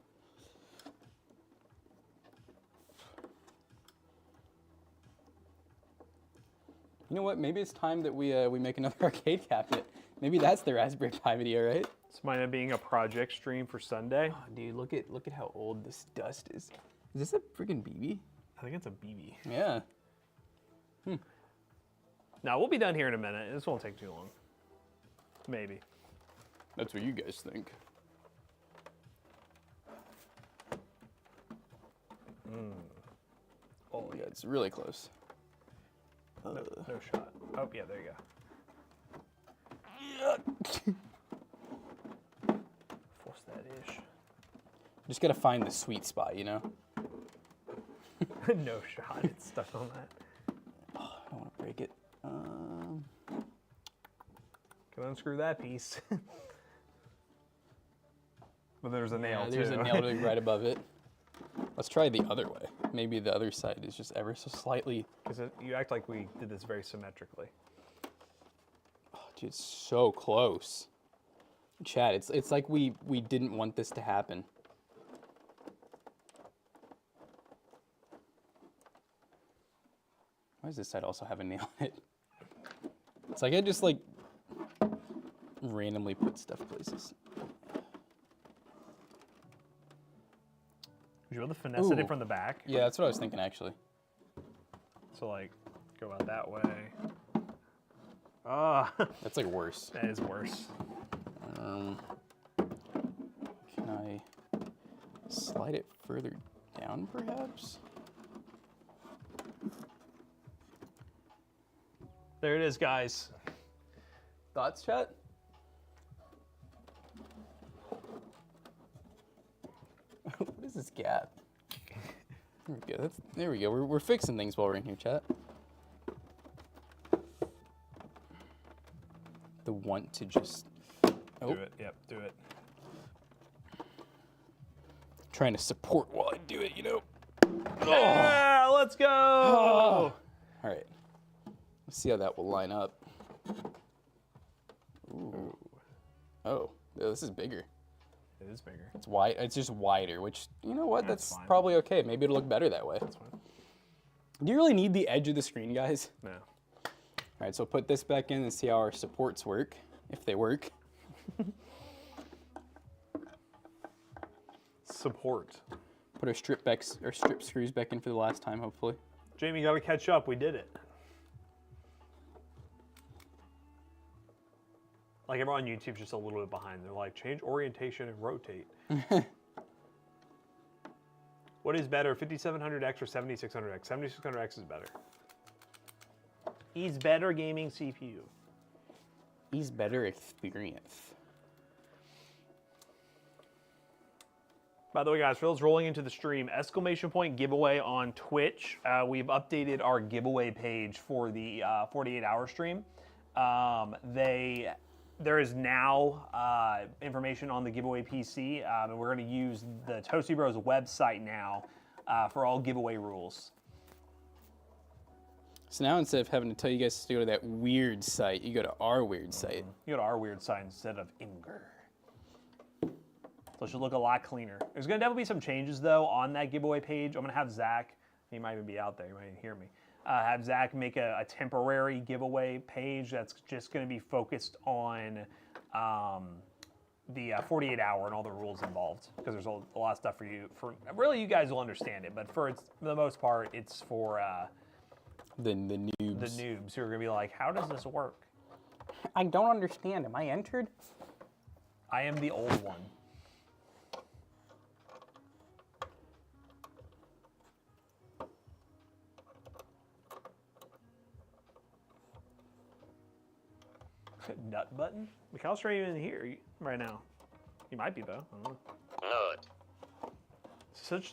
You know what? Maybe it's time that we make another arcade cabinet. Maybe that's the Raspberry Pi video, right? This might end up being a project stream for Sunday. Oh, dude, look at how old this dust is. Is this a freaking BB? I think it's a BB. Yeah. Now, we'll be done here in a minute. This won't take too long. Maybe. That's what you guys think. Oh yeah, it's really close. No shot. Oh, yeah, there you go. Force that ish. Just gotta find the sweet spot, you know? No shot. It's stuck on that. Oh, I don't want to break it. Can unscrew that piece. But there's a nail, too. There's a nail right above it. Let's try the other way. Maybe the other side is just ever so slightly. Because you act like we did this very symmetrically. Oh, dude, it's so close. Chad, it's like we didn't want this to happen. Why does this side also have a nail in it? It's like I just like randomly put stuff places. Would you be able to finesse it in from the back? Yeah, that's what I was thinking actually. So like, go out that way. Ah, That's like worse. that is worse. Can I slide it further down perhaps? There it is, guys. Thoughts, chat? What is this gap? There we go. There we go. We're fixing things while we're in here, chat. The want to just... Do it. Yep, do it. Trying to support while I do it, you know. Yeah, let's go. All right. Let's see how that will line up. Ooh. Oh, this is bigger. It is bigger. It's wide. It's just wider, which, you know what? That's That's fine. probably okay. Maybe it'll look better that way. That's fine. Do you really need the edge of the screen, guys? No. All right, so put this back in and see how our supports work, if they work. Support. Put our strip screws back in for the last time, hopefully. Jamie, you gotta catch up. We did it. Like everyone on YouTube's just a little bit behind. They're like, change orientation and rotate. What is better, 5700X or 7600X? 7600X is better. He's better gaming CPU. He's better experience. By the way, guys, for those rolling into the stream, exclamation point giveaway on Twitch. We've updated our giveaway page for the 48-hour stream. There is now information on the giveaway PC, and we're going to use the pcbros website now for all giveaway rules. So now instead of having to tell you guys to go to that weird site, you go to our weird site. You go to our weird site instead of Imgur. So it should look a lot cleaner. There's going to definitely be some changes, though, on that giveaway page. I'm going to have Zach, he might even be out there, he might even hear me, have Zach make a temporary giveaway page that's just going to be focused on the 48-hour and all the rules involved, because there's a lot of stuff for you. Really, you guys will understand it, but for the most part, it's for The noobs. the noobs who are going to be like, how does this work? I don't understand. Am I entered? I am the old one. Nut button? Mikhail's not even here right now. He might be, though. I don't know. Nut.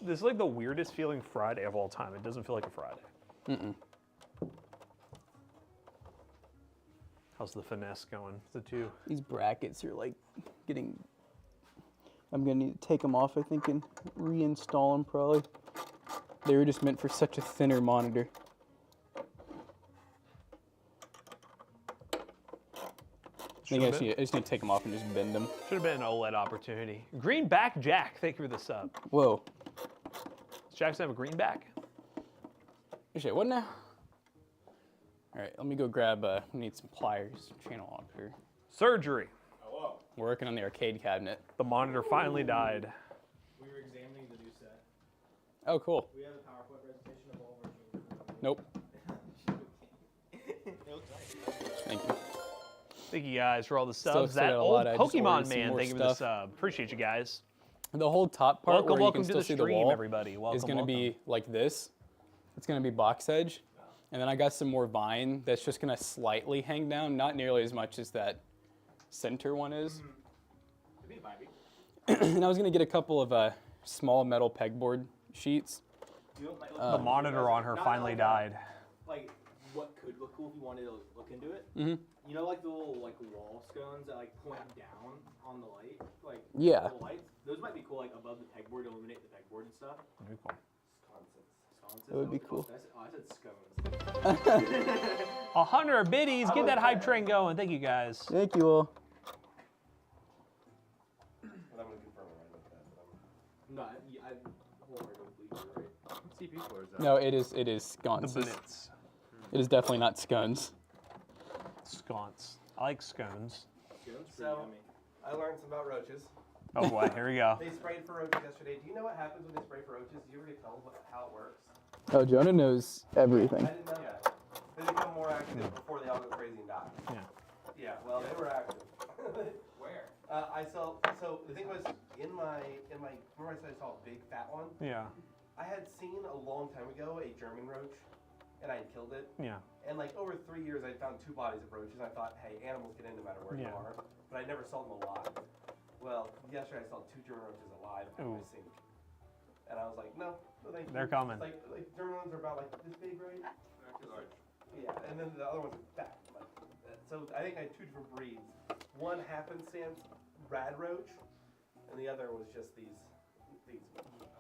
This is like the weirdest feeling Friday of all time. It doesn't feel like a Friday. Mm-mm. How's the finesse going? The two. These brackets are like getting... I'm gonna need to take them off, I think, and reinstall them probably. They were just meant for such a thinner monitor. I think I just need to take them off and just bend them. Should have been an OLED opportunity. Greenback Jack, thank you for the sub. Whoa. Does Jackson have a greenback? Actually, what now? All All right, let me go grab, we need some pliers, channel up here. Surgery. Hello. We're working on the arcade cabinet. The monitor finally died. We were examining the new set. Oh, cool. We have a PowerPoint presentation of all of our changes. Nope. Thank you. Thank you guys for all the Still subs. That got a old lot. I just ordered Pokemon some man, more thank you for the stuff. sub. Appreciate you guys. The whole top part Welcome, where you welcome can to still the see the stream, wall everybody. Welcome, is going to be like this. It's going to be box edge. And then I got some more vine that's just going to slightly hang down, not nearly as much as that center one is. It'd be vibey. And I was going to get a couple of small metal pegboard sheets. You know, what might look The cool? monitor on her Not finally like died. Like what could look cool if you wanted to look into it. Mhm. You know, like the little like wall scones that like point down on the light, like Yeah. little lights. Those might be cool, like above the pegboard, to illuminate the pegboard and stuff. Very cool. Sconces. That would be Is what cool. I said scones. 100 biddies, get that hype train going. Thank you guys. Thank you all. I'm gonna confirm it right like that. But No, I wholeheartedly believe you're right. CP scores No, it is The sconces. Blitz. It is definitely not scones. Sconce. I like scones. Scones, So- pretty yummy. I learned some about roaches. Oh boy, here we go. They sprayed for roaches yesterday. Do you know what happens when they spray for roaches? Do you ever get told how it works? Oh, Jonah knows everything. I didn't know that. They become more active before they all go crazy and die. Yeah. Yeah, well, they were active. Where? I saw, so the thing was, in my, remember I said I saw a big fat one? Yeah. I had seen a long time ago a German roach, and I had killed it. Yeah. And like over 3 years, I found 2 bodies of roaches. I thought, hey, animals get in no matter where you Yeah. are. But I never saw them alive. Well, yesterday I saw 2 German roaches alive at Ooh. my sink. And I was like, no, no thank you. They're coming. Like German ones are about like this big, right? Yeah, and then the other ones are fat. Like, so I think I had 2 different breeds. One happenstance rad roach, and the other was just these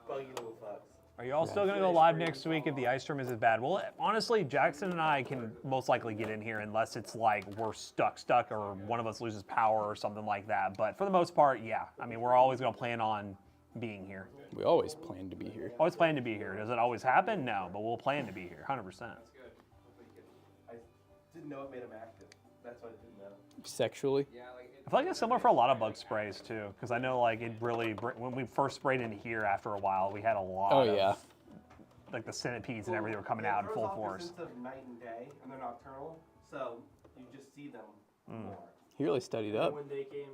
buggy little fucks. Are you all still going to go live next week if the ice storm is as bad? Well, honestly, Jackson and I can most likely get in here unless it's like we're stuck, or one of us loses power or something like that. But for the most part, yeah. I mean, we're always going to plan on being here. We always plan to be here. Always plan to be here. Does it always happen? No, but we'll plan to be here, 100%. That's good. Hopefully you can. I didn't know it made them active. That's what I didn't know. Sexually? Yeah, like I feel like it's similar for a lot of bug sprays too, because I know like it really, when we first sprayed in here after a while, we had a lot Oh, of, yeah. like the centipedes and everything were coming out in full force. Of night and day, and they're nocturnal, so you just see them more. He really studied up. when they came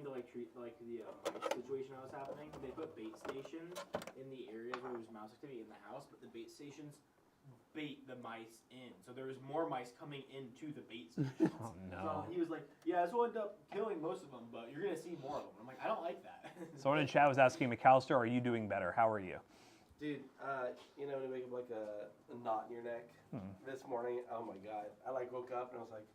to like treat like the mice situation that was happening, they put bait stations in the areas where there was mouse activity in the house, but the bait stations bait the mice in, so there was more mice coming into the bait stations. Oh So no. he was like, "Yeah, this will end up killing most of them, but you're gonna see more of them." I'm like, "I don't like that." Someone in chat was asking McAllister, "Are you doing better? How are you?" Dude, you know when you wake up like a knot in your neck? This morning, oh my god. I like woke up and I was like,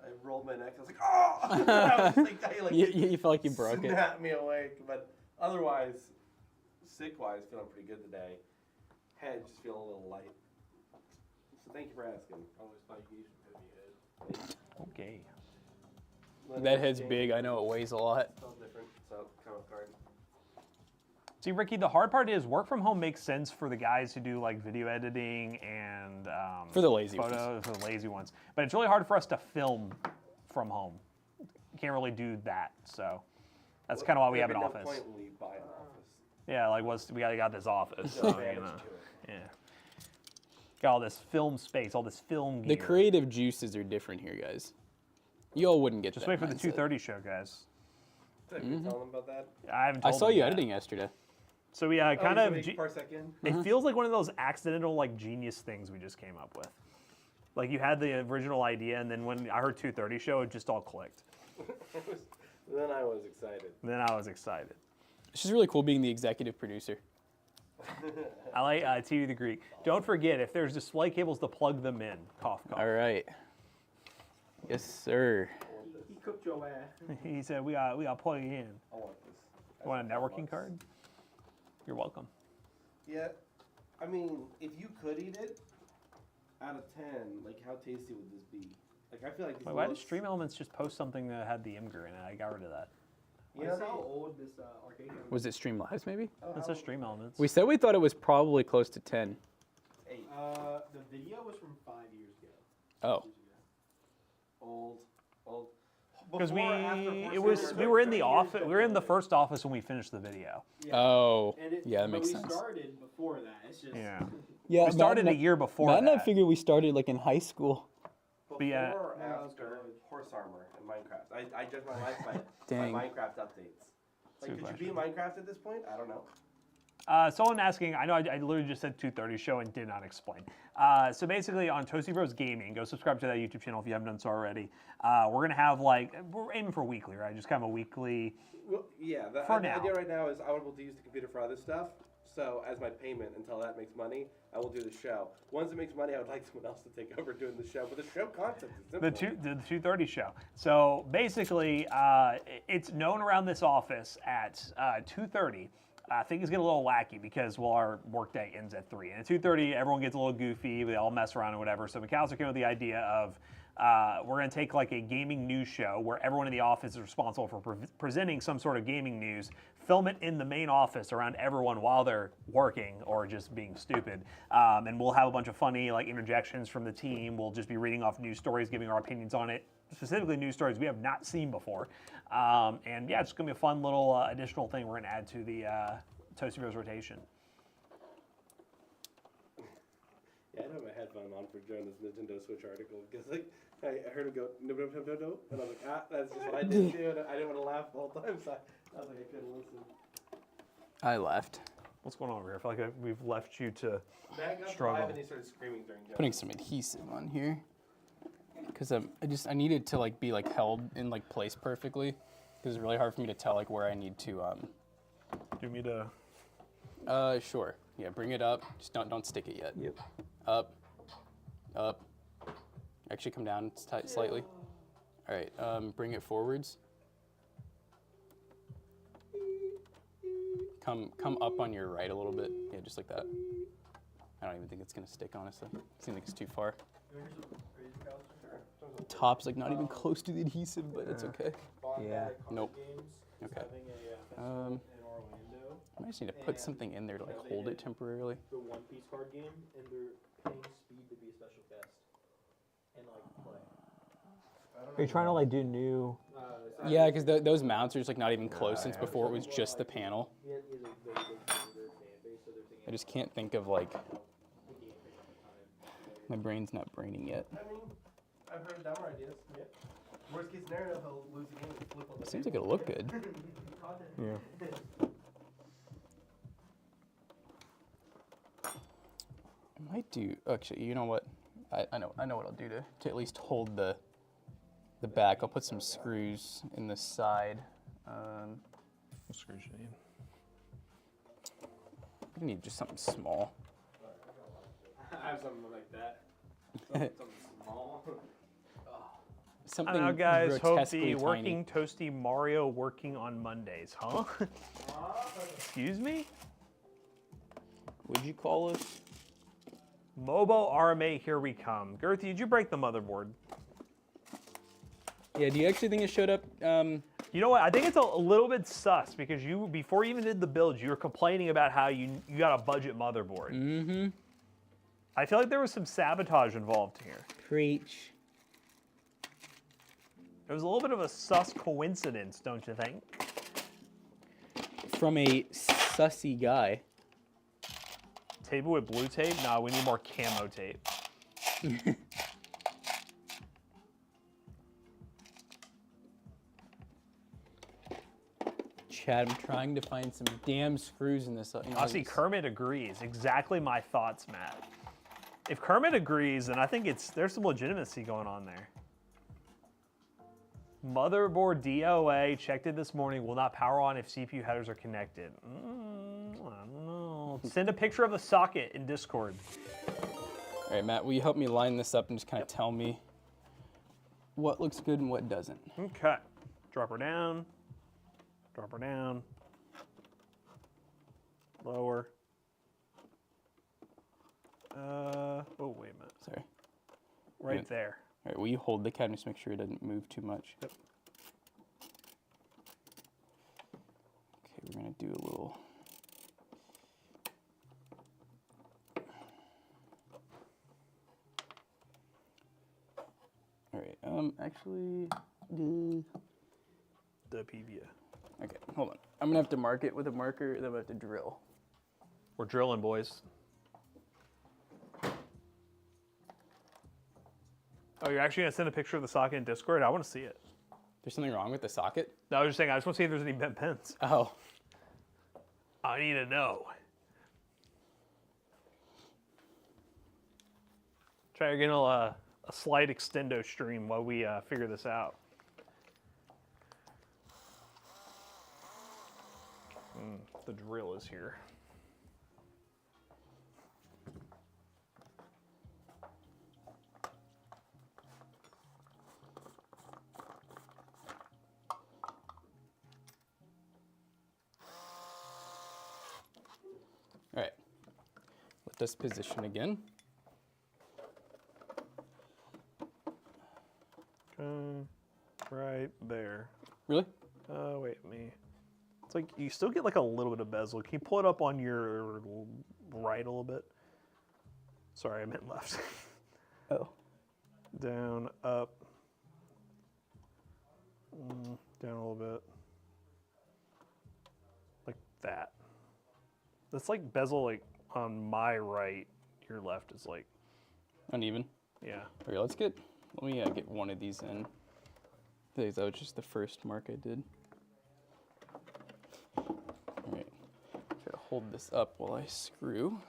I rolled my neck, I was like, oh! I was just like, You felt like you broke it. snapped me awake, but otherwise, sick-wise, feeling pretty good today. Head just feeling a little light. So thank you for asking. I always thought you gave some heavy head. Okay. That head's big. I know it weighs a lot. It's all different, so come off card. See, Ricky, the hard part is work from home makes sense for the guys who do like video editing and For the lazy photos, for the lazy ones. But it's really hard for us to film from home. You can't really do that, so that's kind of why we have an There'd be office. no point when we buy an office. Yeah, like we got this office, There's so, no advantage you know, to it. yeah. Got all this film space, all this film gear. The creative juices are different here, guys. You all wouldn't get Just that wait for the mindset. 2:30 show, guys. Did you tell them about that? I haven't. I Told saw them you yet. editing yesterday. So we kind of. Parsec in? It feels like one of those accidental, like genius things we just came up with. Like you had the original idea, and then when I heard 2:30 show, it just all clicked. Then I was excited. Then I was excited. It's just really cool being the executive producer. I like TV the Greek. Don't forget, if there's display cables, to plug them in. Cough, cough. All right. Yes, sir. He cooked your ass. He said we got plug it in. I want this. You want a networking card? You're welcome. Yeah, I mean, if you could eat it, out of 10, like how tasty would this be? Like I feel like. Wait, why did Stream Elements just post something that had the Imgur in it? I got rid of that. You That's know, how old this arcade game is. Was it Stream Lives, maybe? That's a Stream Elements. We said we thought it was probably close to 10. 8. The video was from 5 years ago. Oh. Old. Because Before or after we Horse were in the years office. We were in the before. first office when we finished the video. Oh. And it, Yeah, that but makes we sense. started before that. It's just Yeah. Yeah, We started a year before Matt and I that. figured we started like in high school. Before yeah. or No, I was after college. Horse Armor and Minecraft? I judge my life by Dang. my Minecraft updates. Like, Good could you be Minecraft at this point? I don't know. Someone asking, I know I literally just said 2:30 show and did not explain. So basically on Toasty Bros Gaming, go subscribe to that YouTube channel if you haven't done so already. We're going to have we're aiming for weekly, right? Just kind of a weekly. Well, yeah, the For now. idea right now is I would be able to use the computer for other stuff. So as my payment until that makes money, I will do the show. Once it makes money, I would like someone else to take over doing the show. But the show concept is simple. The 2:30 show. So basically, it's known around this office at 2:30. I think it's getting a little wacky because our workday ends at 3. And at 2:30, everyone gets a little goofy. We all mess around and whatever. So McAllister came with the idea of we're going to take like a gaming news show where everyone in the office is responsible for presenting some sort of gaming news, film it in the main office around everyone while they're working or just being stupid. And we'll have a bunch of funny like interjections from the team. We'll just be reading off news stories, giving our opinions on it, specifically news stories we have not seen before. And yeah, it's going to be a fun little additional thing we're going to add to the Toasty Bros rotation. Yeah, I have my headphone on for Jonah's Nintendo Switch article because like I heard him go no, and I was like, that's just what I did too. And I didn't want to laugh the whole time, so I was like, I couldn't listen. I left. What's going on over here? I feel like we've left you to Matt got struggle. live and he started screaming during Jonah. Putting some adhesive on here. Because I needed to like be like held in like place perfectly. Because it's really hard for me to tell like where I need to Do me to. Sure. Yeah, bring it up. Just don't stick it yet. Yep. Up. Actually come down slightly. All right, bring it forwards. Come up on your right a little bit. Yeah, just like that. I don't even think it's gonna stick, honestly. Seems like it's too far. Top's like not even close to the adhesive, but it's okay. Yeah. Nope. Games, Okay. having a festival in Orlando. I might just need to put something in there to like hold it temporarily. The One Piece card game, and they're paying Speed to be a special guest and like play. Are you trying to like do new? Yeah, because those mounts are just like not even close since before it was just the panel. He has a very big fan base, so they're thinking I just can't think of like, the game for some time. my brain's not braining yet. I mean, I've heard dumber ideas. Yeah. Worst case scenario, he'll lose the game and flip on the Seems like it'll look good. Yeah. I might do, actually, you know what? I know what I'll do to at least hold the back. I'll put some screws in the side. What screws you need? I need just something small. I have something like that. Something small. I Something don't know, guys. Hope grotesquely the working toasty Mario working on Mondays, huh? Excuse me? Would you call us? Mobo RMA, here we come. Girthy, did you break the motherboard? Yeah, do you actually think it showed up? You know what? I think it's a little bit sus because you, before you even did the build, you were complaining about how you got a budget motherboard. Mm-hmm. I feel like there was some sabotage involved here. Preach. It was a little bit of a sus coincidence, don't you think? From a sussy guy. Tape it with blue tape? Nah, we need more camo tape. Chad, I'm trying to find some damn screws in this. You know, I see Kermit agrees. Exactly my thoughts, Matt. If Kermit agrees, then I think there's some legitimacy going on there. Motherboard DOA, checked it this morning, will not power on if CPU headers are connected. I don't know. Send a picture of the socket in Discord. All right, Matt, will you help me line this up and just kind of tell me what looks good and what doesn't? Okay. Drop her down. Drop her down. Lower. Oh, wait a minute. Sorry. Right there. All right, will you hold the cabinet to make sure it doesn't move too much? Yep. Okay, we're gonna do a little. Actually, The PVA. okay, hold on. I'm gonna have to mark it with a marker, and then I'm gonna have to drill. We're drilling, boys. Oh, you're actually gonna send a picture of the socket in Discord? I want to see it. There's something wrong with the socket? No, I was just saying, I just want to see if there's any bent pins. Oh, I need to know. Try getting a slight extendo stream while we figure this out. The drill is here. all right. Let us position again. Right there. Really? Wait, me. It's like you still get like a little bit of bezel. Can you pull it up on your right a little bit? Sorry, I meant left. Oh. Down, up. Down a little bit. Like that. That's like bezel like on my right. Your left is like, Uneven. yeah. Okay, let me get one of these in. I think that was just the first mark I did. All right, try to hold this up while I screw.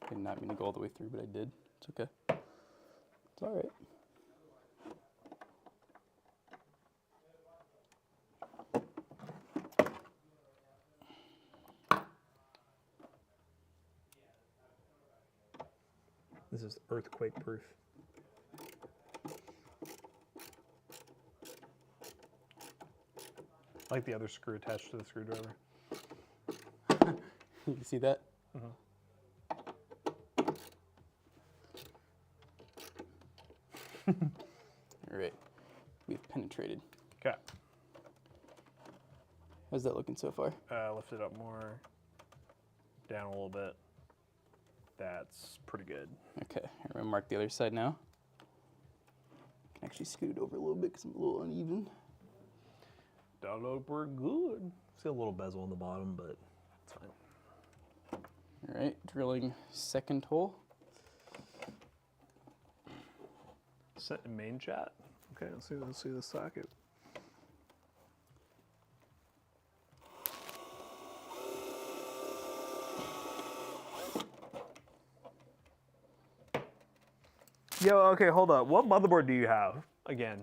I did not mean to go all the way through, but I did. It's okay. It's all right. This is earthquake proof. I like the other screw attached to the screwdriver. You can see that? All right, we've penetrated. Okay. How's that looking so far? Lift it up more. Down a little bit. That's pretty good. Okay, I'm gonna mark the other side now. I can actually scoot it over a little bit because I'm a little uneven. That look pretty good. See a little bezel on the bottom, but it's fine. All right, drilling second hole. Set in main chat. Okay, let's see the socket. Yo, okay, hold up. What motherboard do you have again?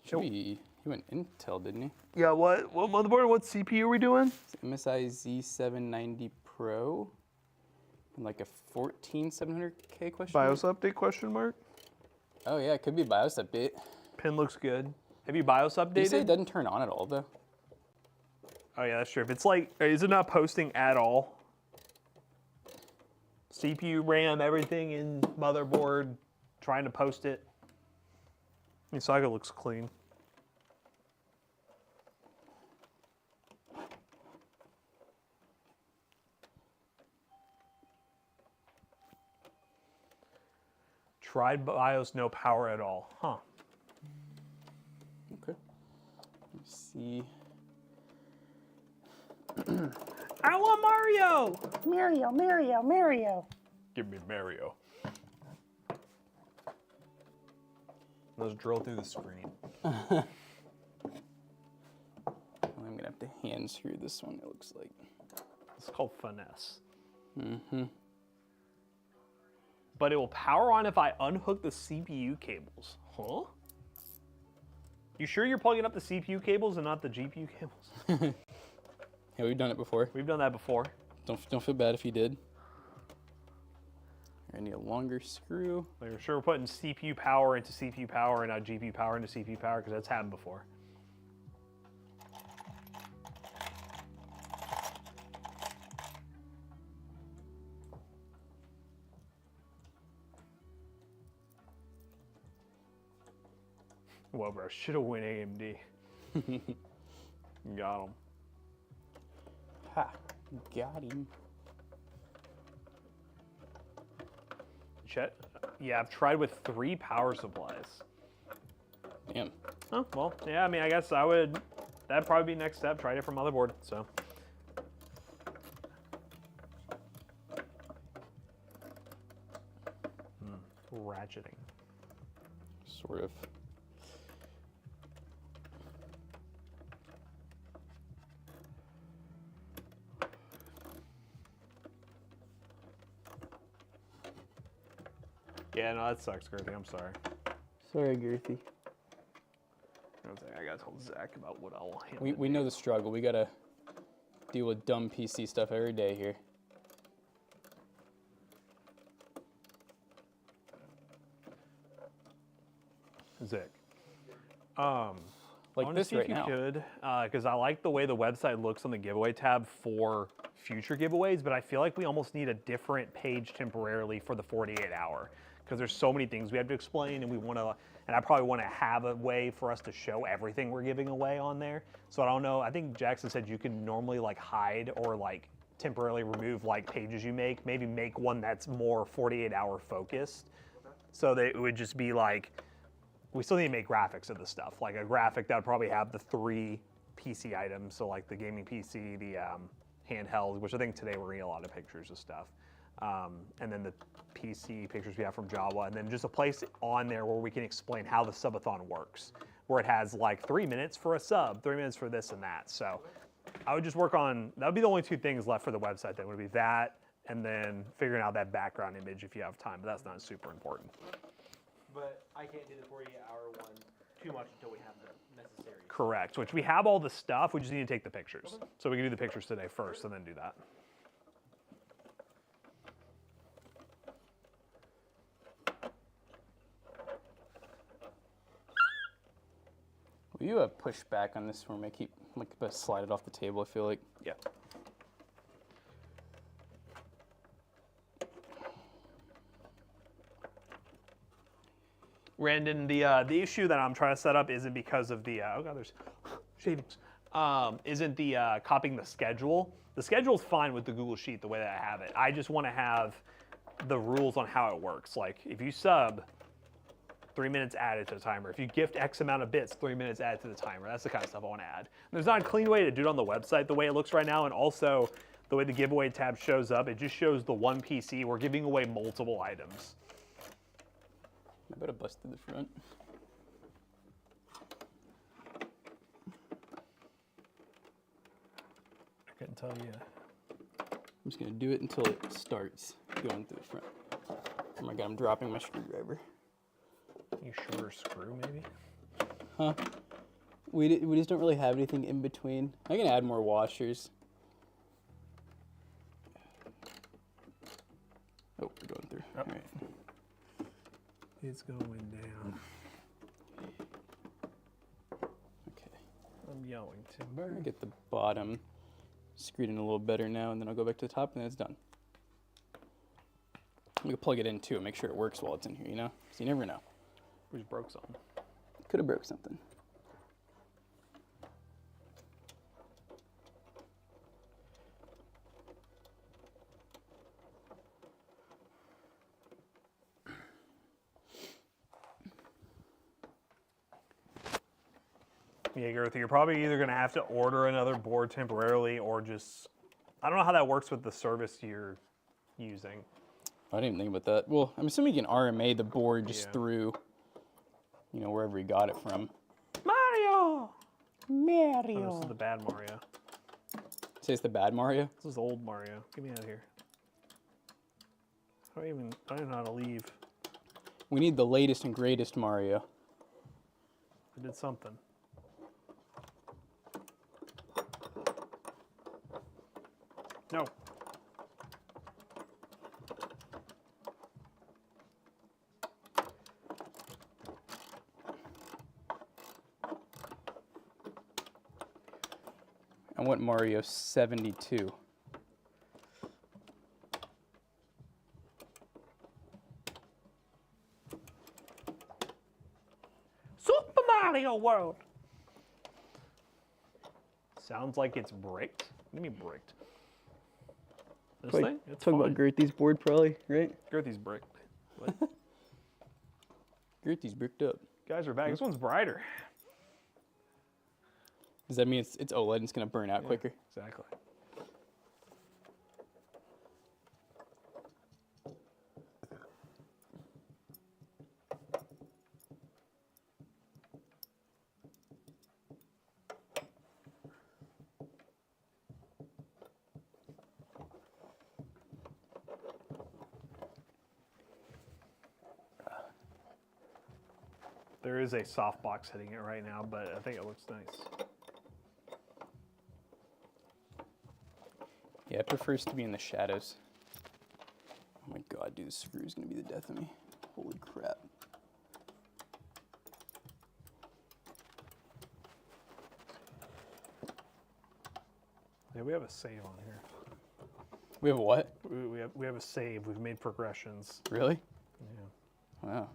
He went Intel, didn't he? Yeah, what motherboard? What CPU are we doing? It's MSI Z790 Pro. And like a 14700K question mark? BIOS update question mark? Oh yeah, it could be BIOS update. Pin looks good. Have you BIOS Did you say it updated? doesn't turn on at all though? Oh yeah, that's true. If it's like, is it not posting at all? CPU, RAM, everything in motherboard, trying to post it. The socket looks clean. Tried BIOS, no power at all. Huh. Okay. Let me see. I want Mario! Mario. Give me Mario. Let's drill through the screen. I'm gonna have to hand screw this one, it looks like. It's called finesse. Mm-hmm. But it will power on if I unhook the CPU cables. Huh? You sure you're plugging up the CPU cables and not the GPU cables? Yeah, we've done it before. We've done that before. Don't feel bad if you did. I need a longer screw. We're sure we're putting CPU power into CPU power and not GPU power into CPU power because that's happened before. Whoa, bro, should have went AMD. Got him. Ha, got him. Chet? Yeah, I've tried with 3 power supplies. Damn. Oh, well, yeah, I mean, I guess that'd probably be next step. Try a different motherboard, so. Ratcheting. Sort of. Yeah, no, that sucks, Girthy. I'm sorry. Sorry, Girthy. I gotta tell Zach about what I'll handle. We know the struggle. We gotta deal with dumb PC stuff every day here. Zach. Like this right now. I want to see if you could, because I like the way the website looks on the giveaway tab for future giveaways, but I feel like we almost need a different page temporarily for the 48-hour, because there's so many things we have to explain, and we want to, and I probably want to have a way for us to show everything we're giving away on there. So I don't know. I think Jackson said you can normally like hide or like temporarily remove like pages you make. Maybe make one that's more 48-hour focused, so that it would just be like. We still need to make graphics of the stuff, like a graphic that would probably have the 3 PC items, so like the gaming PC, the handheld, which I think today we're getting a lot of pictures of stuff, and then the PC pictures we have from Java, and then just a place on there where we can explain how the subathon works, where it has like 3 minutes for a sub, 3 minutes for this and that. So I would just work on, that would be the only 2 things left for the website. That would be that, and then figuring out that background image if you have time, but that's not super important. But I can't do the 48-hour one too much until we have the necessary. Correct, which we have all the stuff, we just need to take the pictures. Okay. So we can do the pictures today first and then do that. Will you push back on this for me? Keep like slide it off the table, I feel like. Yeah. Randon, the issue that I'm trying to set up isn't because of the oh god, there's shavings. Isn't the copying the schedule? The schedule's fine with the Google Sheet the way that I have it. I just want to have the rules on how it works. Like if you sub, 3 minutes added to the timer. If you gift X amount of bits, 3 minutes added to the timer. That's the kind of stuff I want to add. And there's not a clean way to do it on the website the way it looks right now, and also the way the giveaway tab shows up. It just shows the one PC. We're giving away multiple items. I better bust through the front. I couldn't tell you. I'm just gonna do it until it starts going through the front. Oh my god, I'm dropping my screwdriver. You shorter screw, maybe? Huh? We just don't really have anything in between. I can add more washers. Oh, we're going through. All right. It's going down. Okay. I'm going to I'm gonna get the bottom screwed in a little better now, and then I'll go back to the top, and then it's done. I'm gonna plug it in too and make sure it works while it's in here, you know? So you never know. We just broke something. Could have broke something. Yeah, Girthy, you're probably either going to have to order another board temporarily or just, I don't know how that works with the service you're using. I didn't even think about that. Well, I'm assuming you can RMA the board just through, you know, wherever you got it from. Mario! Mario. Oh, this is the bad Mario. Say it's the bad Mario? This is old Mario. Get me out of here. I don't even know how to leave. We need the latest and greatest Mario. I did something. No. I want Mario 72. Super Mario World. Sounds like it's bricked. What do you mean bricked? This Like, thing? It's talking fine. about Gertie's board, probably, right? Girthy's bricked. What? Gertie's bricked up. Guys are back. This one's brighter. Does that mean it's OLED and it's gonna burn out quicker? Exactly. There is a softbox hitting it right now, but I think it looks nice. Yeah, it prefers to be in the shadows. Oh my god, dude, this screw is gonna be the death of me. Holy crap. Yeah, we have a save on here. We have a what? We have a save. We've made progressions. Really? Yeah. Wow.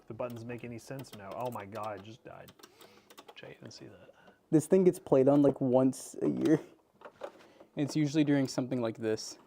The buttons make any sense now. Oh my god, I just died. Jay, didn't see that. This thing gets played on like once a year. And it's usually during something like this.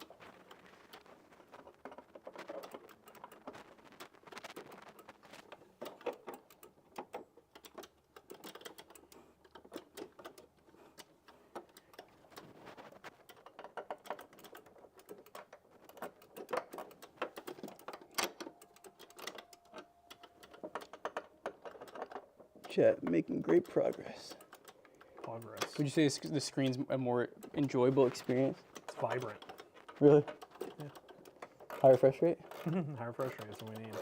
Chat, making great progress. Progress. Would you say the screen's a more enjoyable experience? It's vibrant. Really? Yeah. High refresh rate? High refresh rate is what we need.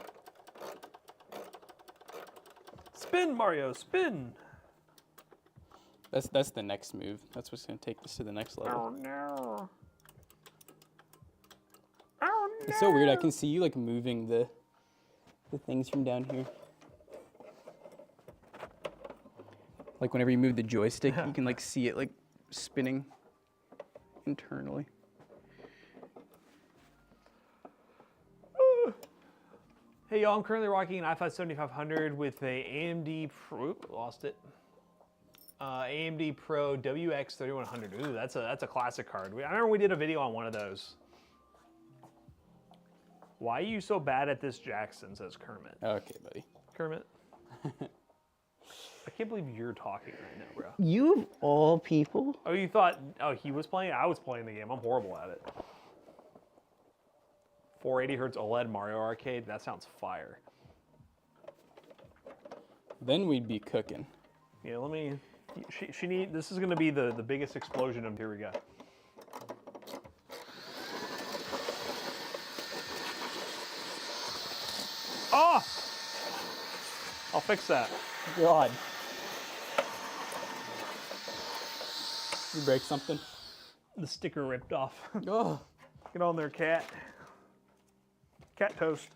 Spin, Mario, spin! That's the next move. That's what's gonna take this to the next level. no. Oh no! It's so weird. I can see you like moving the things from down here. Like whenever you move the joystick, you can like see it like spinning internally. Hey y'all, I'm currently rocking an i5 7500 with a AMD Pro, lost it. AMD Pro WX 3100. Ooh, that's a classic card. I remember we did a video on one of those. Why are you so bad at this, Jackson? Says Kermit. Okay, buddy. Kermit. I can't believe you're talking right now, bro. You of all people? Oh, you thought, oh, he was playing? I was playing the game. I'm horrible at it. 480 hertz OLED Mario Arcade. That sounds fire. Then we'd be cooking. Yeah, let me. This is going to be the biggest explosion of. Here we go. Oh! I'll fix that. God. You break something? The sticker ripped off. Oh. Get on there, cat. Cat toast.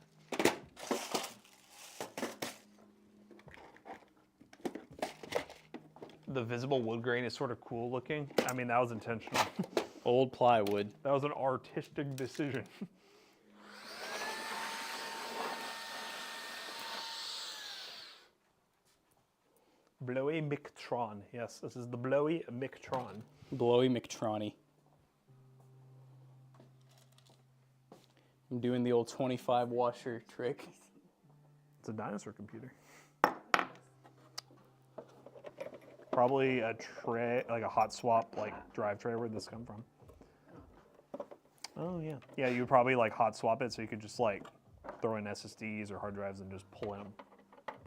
The visible wood grain is sort of cool looking. I mean, that was intentional. Old plywood. That was an artistic decision. Blowy Mictron. Yes, this is the Blowy Mictron. Blowy McTronny. I'm doing the old 25 washer trick. It's a dinosaur computer. Probably a tray, like a hot swap, like drive tray. Where'd this come from? Oh yeah. Yeah, you would probably like hot swap it so you could just like throw in SSDs or hard drives and just pull them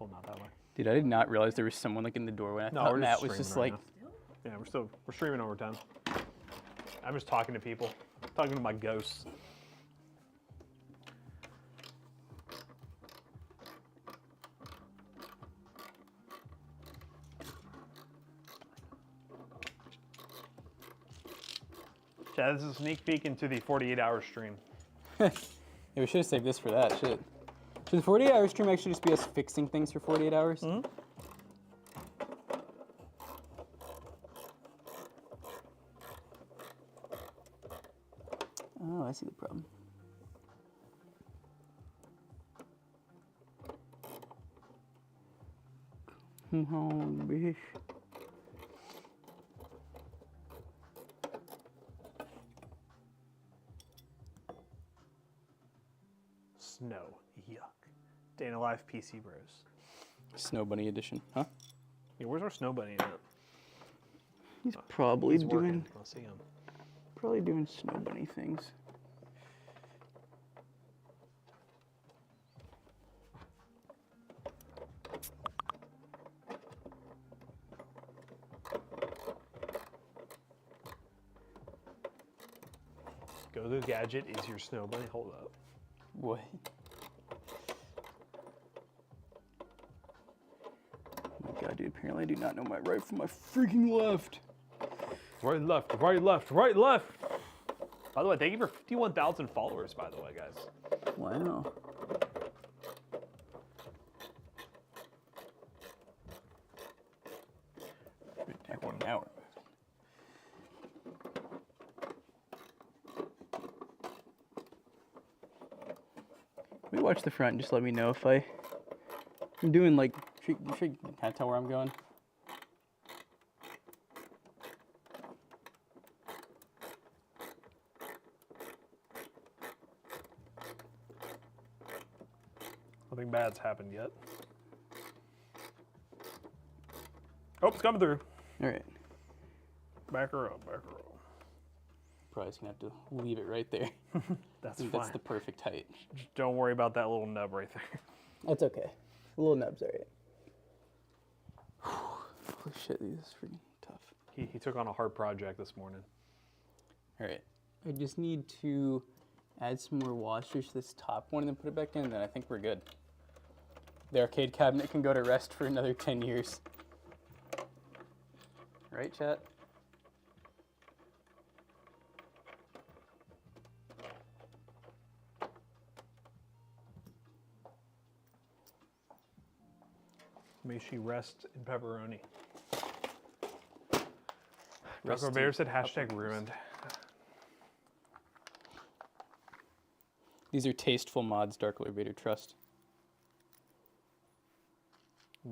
out that way. Dude, I did not realize there was someone like in the doorway. I thought Matt was just like, yeah, we're streaming over time. I'm just talking to people, talking to my ghosts. Chad, this is a sneak peek into the 48-hour stream. yeah, we should have saved this for that. Shit. Should the 48-hour stream actually just be us fixing things for 48 hours? Mm-hmm. Oh, I see the problem. Come home, bitch. Snow. Yuck. Day in a life, PC Bros. Snow Bunny edition, huh? Yeah, where's our Snow Bunny at? He's probably He's doing working. I'll see him. Snow Bunny things. Go Gadget is your Snow Bunny. Hold up. What? Oh my god, dude, apparently I do not know my right from my freaking left. Right, left, right, left, right, left. By the way, thank you for 51,000 followers, by the way, guys. Wow. Now we're moving. Maybe watch the front and just let me know if I'm doing like, can I tell where I'm going? Nothing bad's happened yet. Oh, it's coming through. All right. Back her up, back her up. Probably just gonna have to leave it right there. That's I think fine. that's the perfect height. Just don't worry about that little nub right there. That's okay. The little nub's all right. Holy shit, this is freaking tough. He took on a hard project this morning. All right. I just need to add some more washers to this top one and then put it back in, then I think we're good. The arcade cabinet can go to rest for another 10 years. Right, chat? May she rest in pepperoni. Rest Taco in Bear said hashtag pepperoni. ruined. These are tasteful mods, Dark Lord Vader, trust.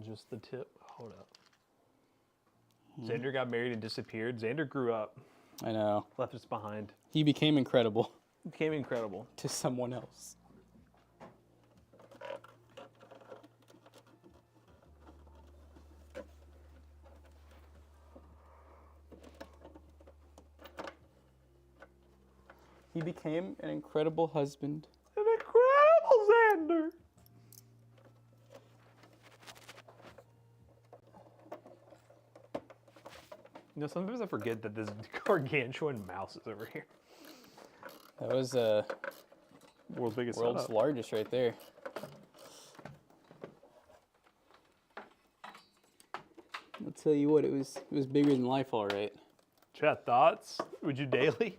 Just the tip. Hold up. Xander got married and disappeared. Xander grew up, I know. left us behind. He became incredible Became incredible. to someone else. He became an incredible husband. An incredible Xander. You know, sometimes I forget that this gargantuan mouse is over here. That was World's biggest world's setup. largest right there. I'll tell you what, it was bigger than life, all right. Chat thoughts? Would you daily?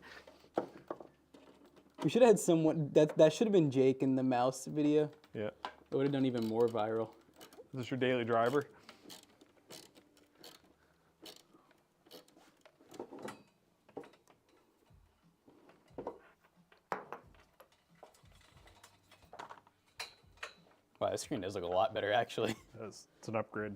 We should have had someone that should have been Jake in the mouse video. Yeah. It would have done even more viral. Is this your daily driver? Wow, this screen does look a lot better actually. It's an upgrade.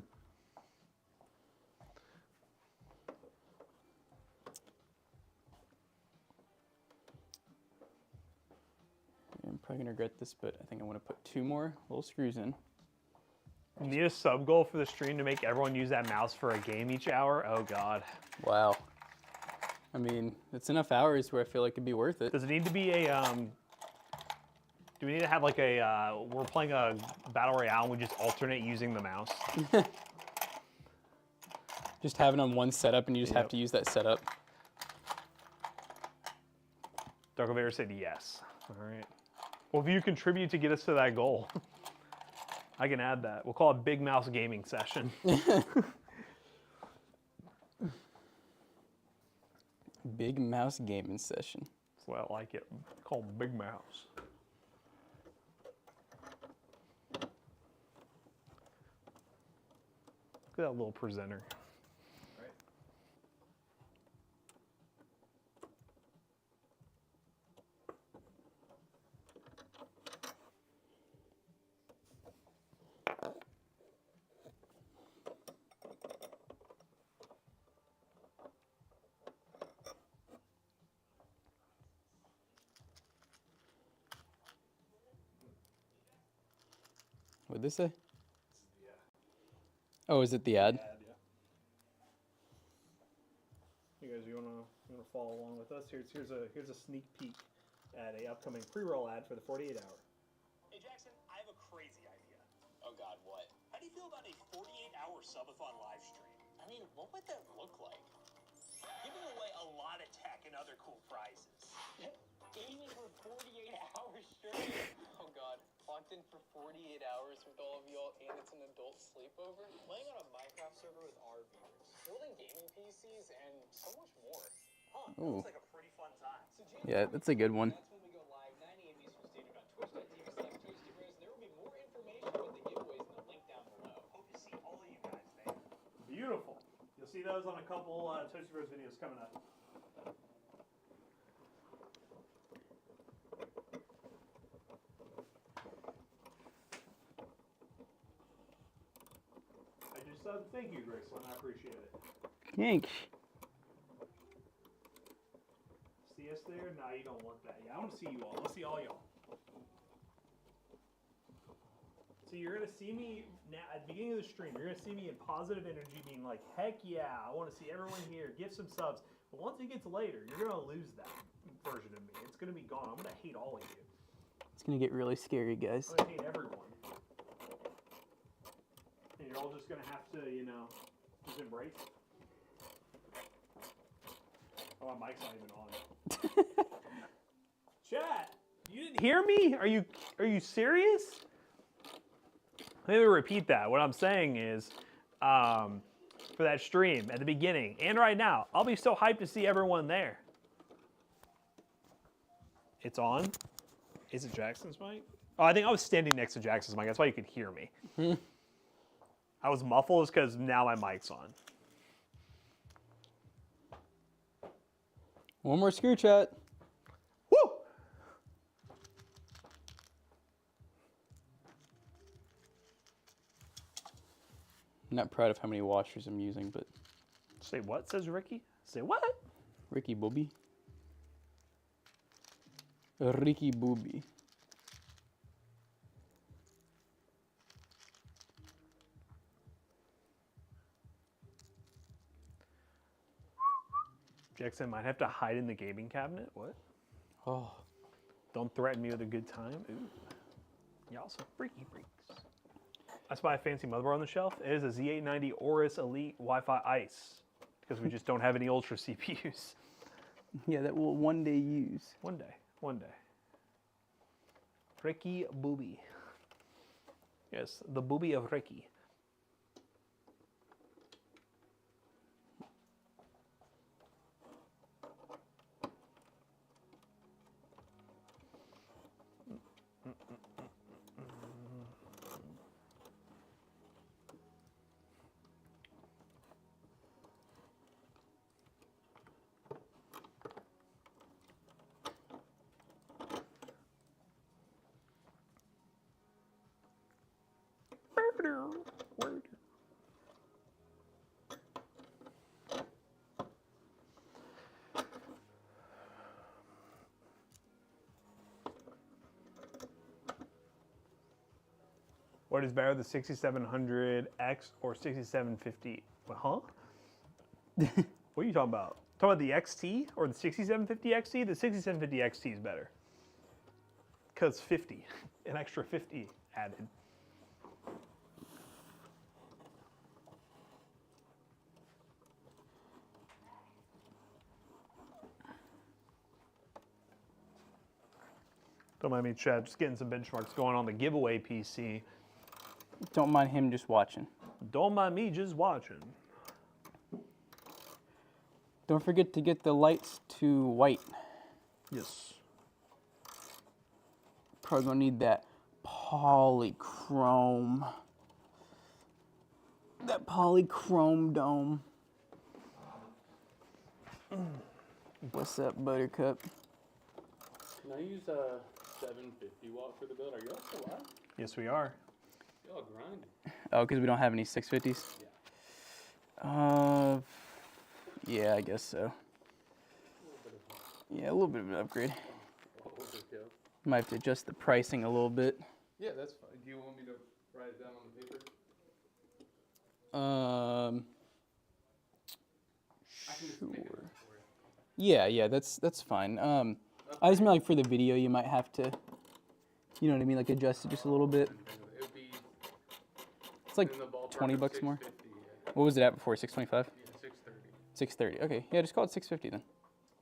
I'm probably gonna regret this, but I think I want to put 2 more little screws in. You need a sub goal for the stream to make everyone use that mouse for a game each hour? Oh god. Wow. I mean, it's enough hours where I feel like it'd be worth it. Does it need to be a do we need to have like a we're playing a battle royale and we just alternate using the mouse? Just have it on one setup and you just have Yep. to use that setup. Darko Vader said yes. All right. Well, if you contribute to get us to that goal, I can add that. We'll call it Big Mouse Gaming Session. Big mouse gaming session. That's why I like it. Call it Big Mouse. Look at that little presenter. What'd they say? Oh, is it the ad? You guys, you wanna follow along with us? Here's a sneak peek at a upcoming pre-roll ad for the 48 hour. Hey Jackson, I have a crazy idea. Oh God, what? How do you feel about a 48-hour subathon live stream? I mean, what would that look like? Giving away a lot of tech and other cool prizes. Gaming for 48 hours straight. Oh God, locked in for 48 hours with all of y'all, and it's an adult sleepover. Playing on a Minecraft server with our viewers. Building gaming PCs and so much more. Huh? That looks like a pretty fun time. So Yeah, that's a good one. that's when we go live 9 a.m. Eastern Standard on twitch.tv/toastybros. There will be more information about the giveaways in the link down below. Hope to see all of you guys there. Beautiful. You'll see those on a couple Toasty Bros videos coming up. I just thank you, Graceland. I appreciate it. Thanks. See us there? No, you don't want that. Yeah, I want to see you all. I want to see all y'all. So you're gonna see me now at the beginning of the stream. You're gonna see me in positive energy, being like, "Heck yeah, I want to see everyone here. Give some subs." But once it gets later, you're gonna lose that version of me. It's gonna be gone. I'm gonna hate all of you. It's gonna get really scary, guys. I'm gonna hate everyone. And you're all just gonna have to, you know, just embrace it. Oh, my mic's not even on. Chat, you didn't hear me? Are you serious? Let me repeat that. What I'm saying is, for that stream at the beginning and right now, I'll be so hyped to see everyone there. It's on. Is it Jackson's mic? Oh, I think I was standing next to Jackson's mic. That's why you could hear me. I was muffled because now my mic's on. One more screw chat. Woo! I'm not proud of how many washers I'm using, but Say what, says Ricky? Say what? Ricky Booby. Ricky Booby. Jackson might have to hide in the gaming cabinet. What? Oh, Don't threaten me with a good time. Ooh. Y'all some freaky freaks. That's why I fancy motherboard on the shelf. It is a Z890 Aorus Elite Wi-Fi Ice. Because we just don't have any Ultra CPUs. yeah, that we'll one day use. One day. One day. Ricky Booby. Yes, the booby of Ricky. What is better, the 6700X or 6750? Huh? What are you talking about? Talking about the XT or the 6750 XT? The 6750 XT is better. Because 50, an extra 50 added. Don't mind me, Chad. Just getting some benchmarks going on the giveaway PC. Don't mind him just watching. Don't mind me just watching. Don't forget to get the lights to white. Yes. Probably gonna need that polychrome. That polychrome dome. What's up, Buttercup? Can I use a 750 watt for the build? Are you all still live? Yes, we are. Y'all grinding. Oh, because we don't have any 650s? Yeah, I guess so. Yeah, a little bit of an upgrade. Overkill. Might have to adjust the pricing a little bit. Yeah, that's fine. Do you want me to Write it down on the paper. Sure. Yeah, that's fine. I just mean like for the video, you might have to, you know what I mean, like adjust it just a little bit. It would be It's like in the ballpark 20 of bucks more. $650, yeah. What was it at before? 625? Yeah, 630. 630. Okay, yeah, just call it 650 then.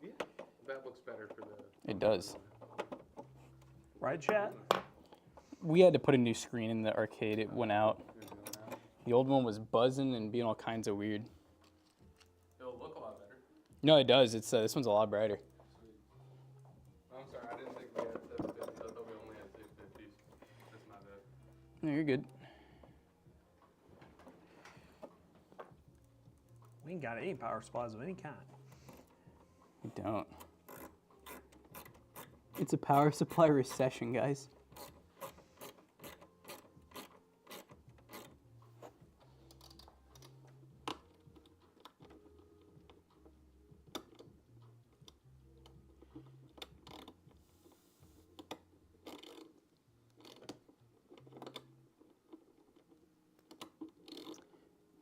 Yeah, that looks better for the. It does. Right, chat? We had to put a new screen in the arcade. It went out. The old one was buzzing and being all kinds of weird. It'll look a lot better. No, it does. It's this one's a lot brighter. I'm sorry, I didn't think we had 750s. I thought we only had 650s. That's my bad. No, you're good. We ain't got any power supplies of any kind. We don't. It's a power supply recession, guys.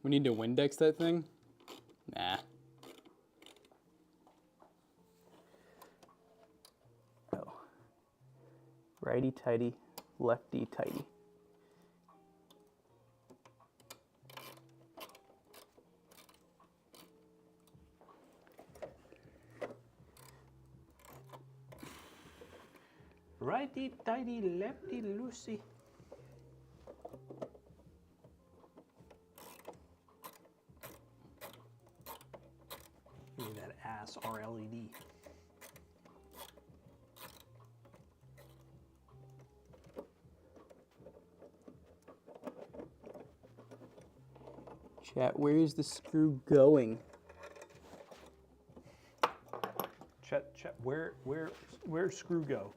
We need to Windex that thing? Nah. Oh. Righty tighty, lefty tighty. Righty tighty, lefty loosey. Look at that ass RLED. Chat, where is the screw going? Chet, where's screw go?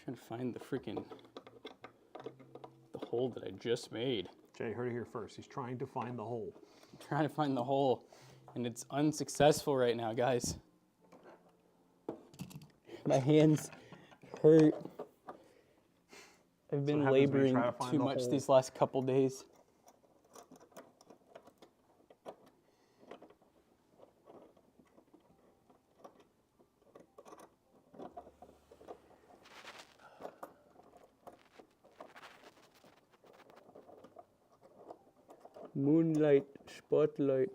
I'm trying to find the freaking the hole that I just made. Jay heard it here first. He's trying to find the hole. I'm trying to find the hole, and it's unsuccessful right now, guys. My hands hurt. I've been happens when you laboring try to find too the much hole. these last couple days. Moonlight, spotlight.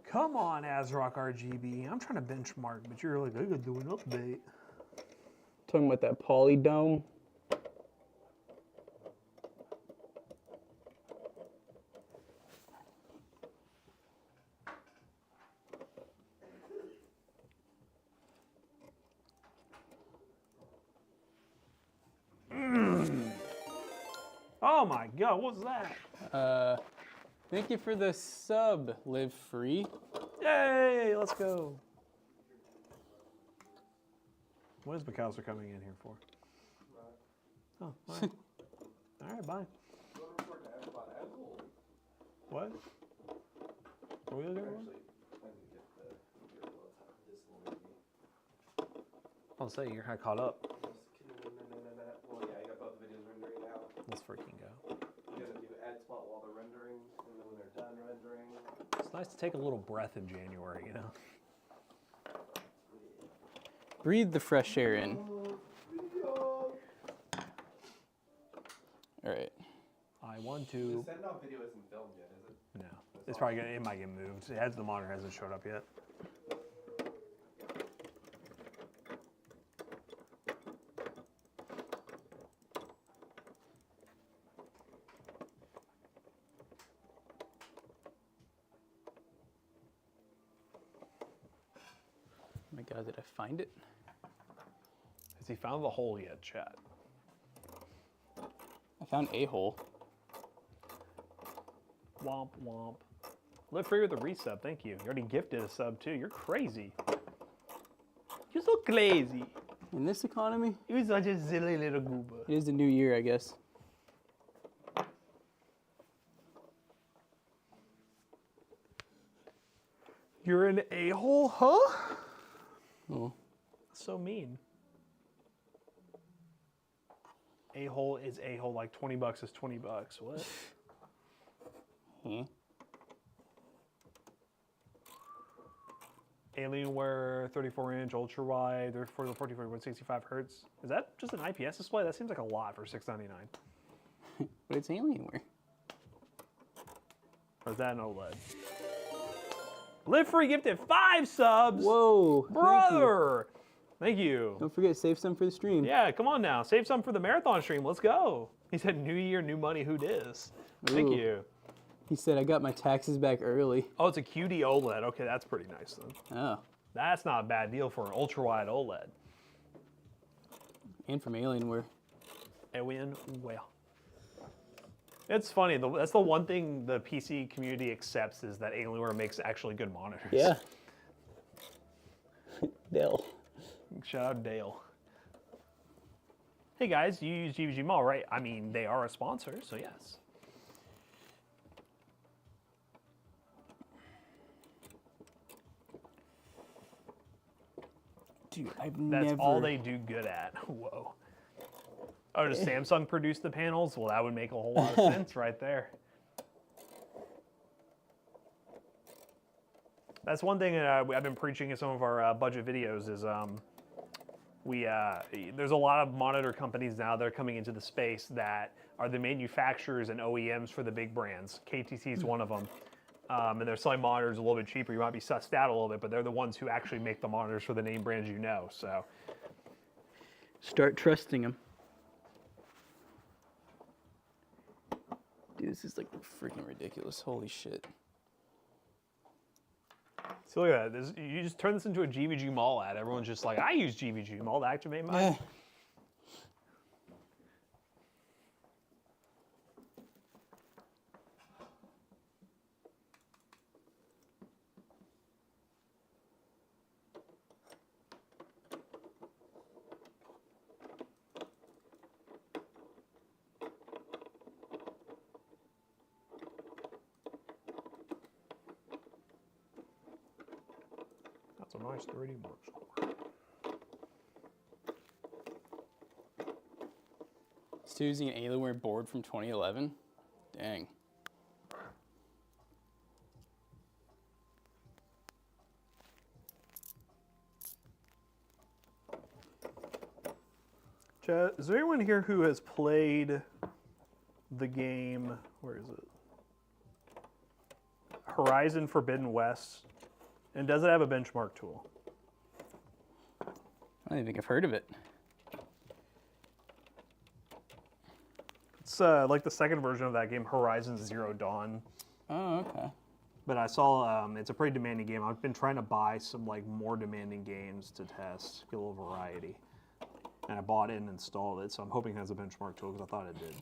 Come on, ASRock RGB. I'm trying to benchmark, but you're like, I gotta do an update. Talking about that polydome. Oh my God, what's that? Thank you for the sub, Live Free. Yay, let's go. What is Bukowski coming in here for? Oh, all right. All right, bye. What? What are we looking for? I'll say you're kind of caught up. Well, yeah, I got both videos rendering now. Let's freaking go. You gotta do add spot while they're rendering, and then when they're done rendering. It's nice to take a little breath in January, you know? Breathe the fresh air in. All right. I want The to. send off video isn't filmed yet, is it? No, it's probably gonna. It might get moved. The monitor hasn't showed up yet. Oh my God, did I find it? Has he found the hole yet, chat? I found a hole. Womp womp. Live free with a resub, thank you. You already gifted a sub too. You're crazy. You're so crazy. In this economy, He was such a silly little goober. it is the new year, I guess. You're an a-hole, huh? Oh. So mean. A-hole is a-hole, like 20 bucks is 20 bucks. What? Hmm. Alienware 34-inch ultra wide, they're for the 165 hertz. Is that just an IPS display? That seems like a lot for $699. But it's Alienware. Or is that an OLED? Live Free gifted 5 subs. Whoa. Brother. Thank you. Don't forget, save some for the stream. Yeah, come on now. Save some for the marathon stream. Let's go. He said, new year, new money, who dis? Thank Ooh. you. He said, I got my taxes back early. Oh, it's a QD OLED. Okay, that's pretty nice then. Oh. That's not a bad deal for an ultra-wide OLED. And from Alienware. Alienware. It's funny. That's the one thing the PC community accepts is that Alienware makes actually good monitors. Yeah. Dell. Shout out Dale. Hey guys, you use GVG Mall, right? I mean, they are a sponsor, so yes. Dude, That's all they do good at. Whoa. Oh, does Samsung produce the panels? Well, that would make a whole lot of sense right there. That's one thing that I've been preaching in some of our budget videos is there's a lot of monitor companies now that are coming into the space that are the manufacturers and OEMs for the big brands. KTC is one of them. And they're selling monitors a little bit cheaper. You might be sussed out a little bit, but they're the ones who actually make the monitors for the name brands you know. So start trusting them. Dude, this is like freaking ridiculous. Holy shit. So look at that. You just turn this into a GVG Mall ad. Everyone's just like, I use GVG Mall to activate mine. That's a nice 3D mark score. Still using an Alienware board from 2011? Dang. Chat, is there anyone here who has played the game, where is it? Horizon Forbidden West, and does it have a benchmark tool? I don't even think I've heard of it. It's like the second version of that game, Horizon Zero Dawn. Oh, okay. But I saw it's a pretty demanding game. I've been trying to buy some like more demanding games to test, get a little variety. And I bought it and installed it, so I'm hoping it has a benchmark tool because I thought it did.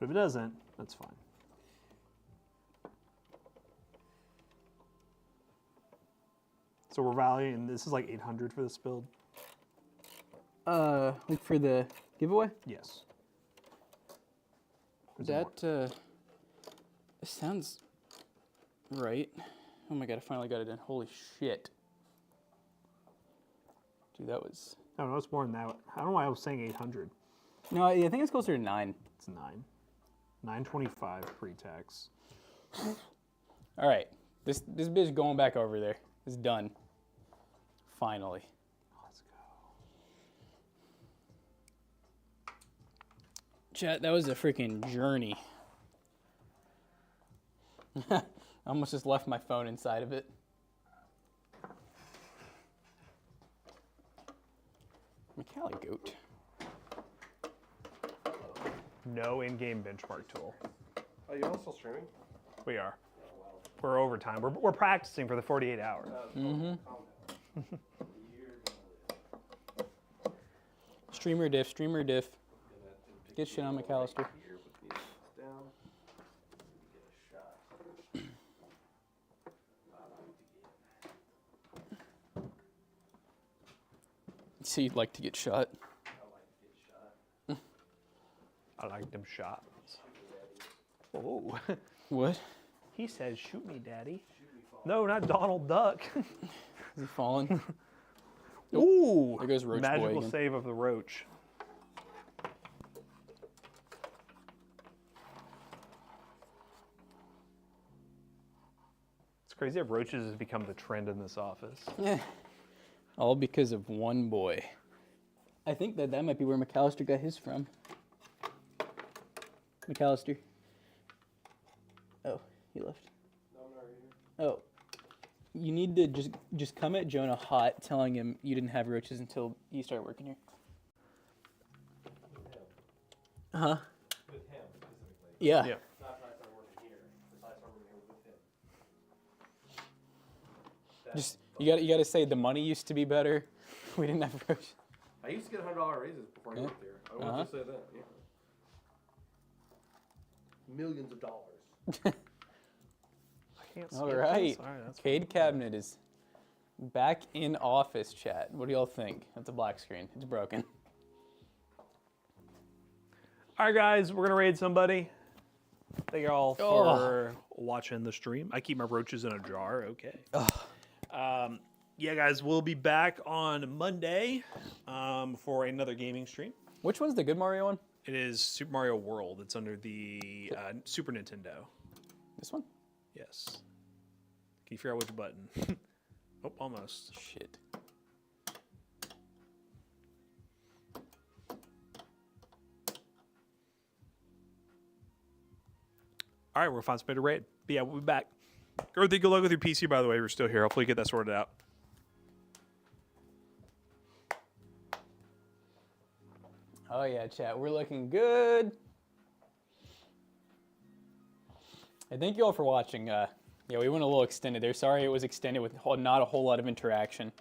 But if it doesn't, that's fine. So we're valuing, this is like 800 for this build? Like for the giveaway? Yes. That, sounds right. Oh my god, I finally got it in. Holy shit. Dude, that was... I don't know, it's more than that. I don't know why I was saying 800. No, I think it's closer to 9. It's 9. 925 pre-tax. All right, this bitch going back over there. It's done. Finally. Let's go. Chat, that was a freaking journey. I almost just left my phone inside of it. Macallie goat. No in-game benchmark tool. Oh, you're also streaming? We are. We're overtime. We're practicing for the 48 hours. Streamer diff, streamer diff. Get shit on McAllister. So you'd like to get shot? I like them shots. Oh. What? He says, shoot me, Daddy. No, not Donald Duck. Is he falling? Ooh. There goes Roach Boy Magical again. save of the Roach. It's crazy how roaches has become the trend in this office. Yeah. All because of one boy. I think that might be where McAllister got his from. McAllister. Oh, he left. Oh. You need to just come at Jonah hot, telling him you didn't have roaches until you started working here. Huh? With him specifically. Yeah. Yeah. Not when I started working here. It's I started working here with him. Just you got to say the money used to be better. We didn't have roaches. I used to get $100 raises before I worked there. I want to say that. Yeah. Millions of dollars. All right. Arcade cabinet is back in office, chat. What do y'all think? That's a black screen. It's broken. All right, guys, we're gonna raid somebody. Thank you all for watching the stream. I keep my roaches in a jar. Okay. Yeah, guys, we'll be back on Monday for another gaming stream. Which one's the good Mario one? It is Super Mario World. It's under the Super Nintendo. This one? Yes. Can you figure out which button? Oh, almost. Shit. All right, we'll find somebody to raid. But yeah, we'll be back. Good luck with your PC, by the way. We're still here. Hopefully, get that sorted out. Oh yeah, chat. We're looking good. Hey, thank you all for watching. Yeah, we went a little extended there. Sorry it was extended with not a whole lot of interaction.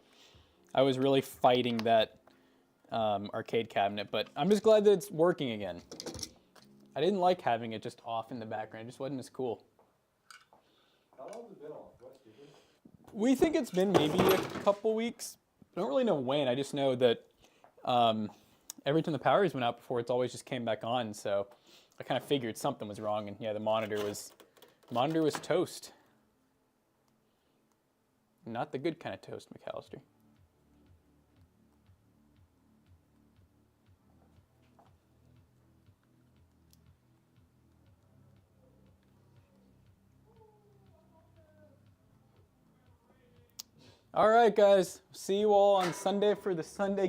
I was really fighting that arcade cabinet, but I'm just glad that it's working again. I didn't like having it just off in the background. It just wasn't as cool. How long has it been off? We think it's been maybe a couple weeks. I don't really know when. I just know that every time the powers went out before, it's always just came back on. So I kind of figured something was wrong, and yeah, the monitor was toast. Not the good kind of toast, McAllister. All right, guys. See you all on Sunday for the Sunday